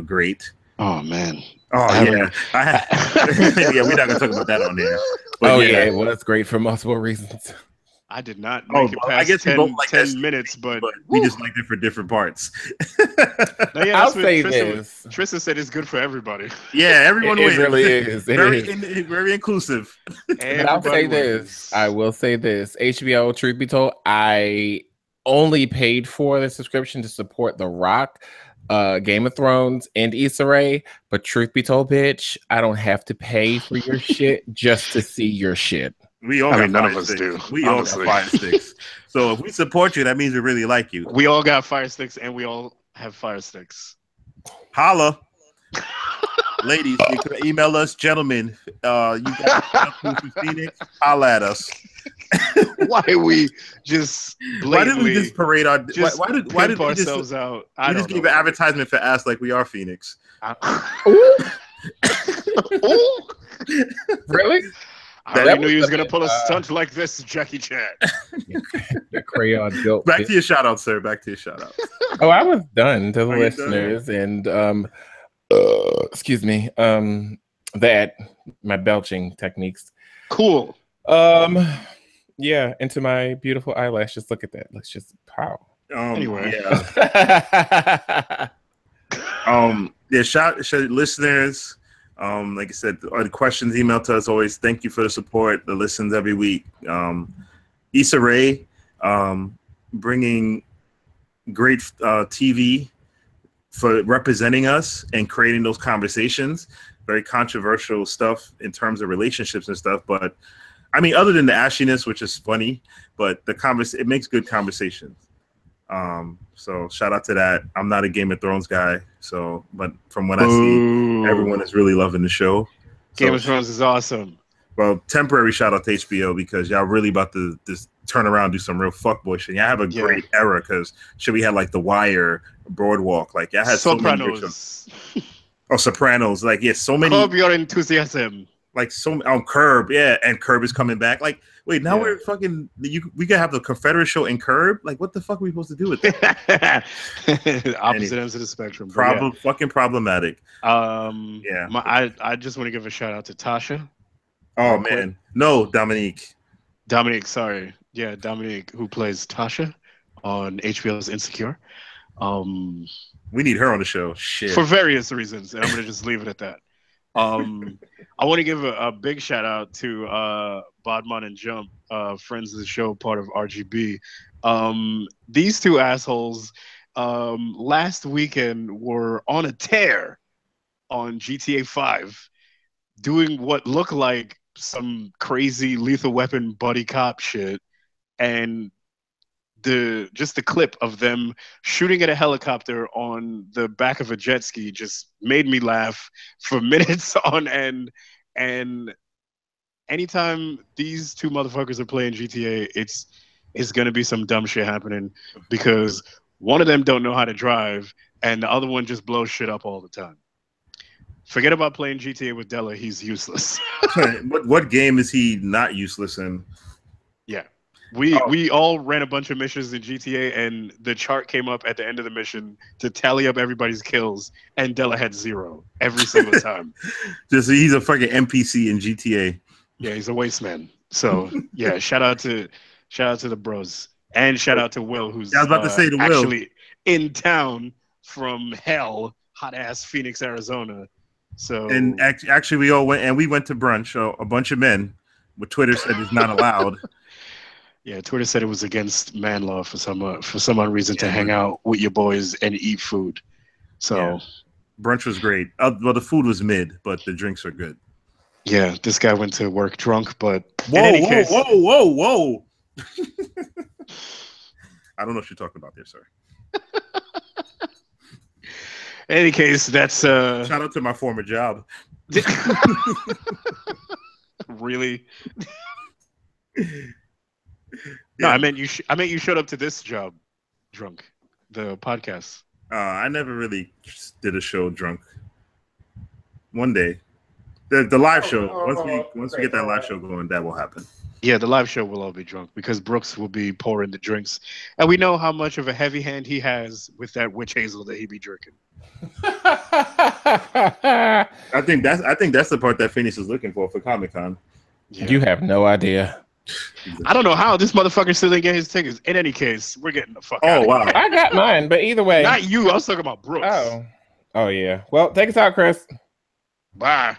S3: great.
S1: Oh, man.
S3: Oh, yeah. Yeah, we're not going to talk about that on there.
S2: But yeah, well, that's great for multiple reasons.
S1: I did not make it past
S3: I guess
S1: 10 minutes, but
S3: we just liked it for different parts.
S1: No, yeah,
S2: I'll say this.
S1: Tristan said it's good for everybody.
S3: Yeah, everyone wins.
S2: It really is.
S3: Very inclusive.
S2: But I'll say this. I will say this. HBO, truth be told, I only paid for the subscription to support The Rock, Game of Thrones, and Issa Rae. But truth be told, bitch, I don't have to pay for your shit just to see your shit.
S3: We all got none of us do. We all got fire sticks. So if we support you, that means we really like you.
S1: We all got fire sticks, and we all have fire sticks.
S3: Holla. Ladies, you can email us, gentlemen. You got Phoenix, holla at us.
S1: Why we just
S3: why did we just parade our why did we
S1: ourselves out?
S3: We just gave an advertisement for ass like we are Phoenix.
S2: Really?
S1: I already knew you was gonna pull a stunt like this, Jackie Chan.
S2: The crayon built.
S3: Back to your shout out, sir. Back to your shout out.
S2: Oh, I was done to the listeners and excuse me. That my belching techniques.
S1: Cool.
S2: Yeah, into my beautiful eyelashes. Look at that. Let's just pow.
S1: Anyway.
S3: Yeah. Yeah, shout listeners. Like I said, the questions emailed to us always. Thank you for the support, the listens every week. Issa Rae, bringing great TV for representing us and creating those conversations. Very controversial stuff in terms of relationships and stuff. But I mean, other than the ashiness, which is funny, but it makes good conversations. So shout out to that. I'm not a Game of Thrones guy, but from what I see, everyone is really loving the show.
S1: Game of Thrones is awesome.
S3: Well, temporary shout out to HBO because y'all really about to just turn around and do some real fuckboy shit. Y'all have a great era because we had like The Wire, Boardwalk, like y'all had
S1: Sopranos.
S3: So many Sopranos, like so many.
S1: Curb Your Enthusiasm.
S3: Like Curb, and Curb is coming back. Like, wait, now we're fucking. We gotta have the Confederate show and Curb. Like, what the fuck are we supposed to do with that?
S1: Opposite ends of the spectrum.
S3: Fucking problematic.
S1: I just want to give a shout out to Tasha.
S3: Oh man, no, Dominique.
S1: Sorry, Dominique, who plays Tasha on HBO's Insecure.
S3: We need her on the show. Shit.
S1: For various reasons, and I'm gonna just leave it at that. I want to give a big shout out to Bodman and Jump, friends of the show, part of RGB. These two assholes last weekend were on a tear on GTA 5, doing what looked like some crazy Lethal Weapon buddy cop shit, and the clip of them shooting at a helicopter on the back of a jet ski just made me laugh for minutes on end. And anytime these two motherfuckers are playing GTA, it's gonna be some dumb shit happening because one of them don't know how to drive and the other one just blows shit up all the time. Forget about playing GTA with Della; he's useless.
S3: What game is he not useless in?
S1: Yeah. We all ran a bunch of missions in GTA, and the chart came up at the end of the mission to tally up everybody's kills, and Della had 0 every single time.
S3: He's a fucking NPC in GTA.
S1: Yeah, he's a waste man. So yeah, shout out to the bros. And shout out to Will, who's
S3: I was about to say to Will.
S1: Actually in town from hell, hot ass Phoenix, Arizona. So
S3: and actually, we all went, and we went to brunch. A bunch of men. What Twitter said is not allowed.
S1: Yeah, Twitter said it was against man law for some odd reason to hang out with your boys and eat food. So
S3: brunch was great. Well, the food was mid, but the drinks are good.
S1: Yeah, this guy went to work drunk, but
S3: whoa. I don't know what you're talking about there, sir.
S1: In any case, that's
S3: shout out to my former job.
S1: Really? No, I meant you showed up to this job drunk, the podcast.
S3: I never really did a show drunk. One day, the live show. Once we get that live show going, that will happen.
S1: Yeah, the live show will all be drunk because Brooks will be pouring the drinks, and we know how much of a heavy hand he has with that witch hazel that he be drinking.
S3: I think that's the part that Phoenix is looking for Comic-Con.
S2: Yeah. You have no idea.
S1: I don't know how this motherfucker still didn't get his tickets. In any case, we're getting the fuck out.
S3: Oh wow,
S2: I got mine, but either way,
S1: not you. I was talking about Brooks.
S2: Oh yeah. Well, take us out, Chris.
S1: Bye.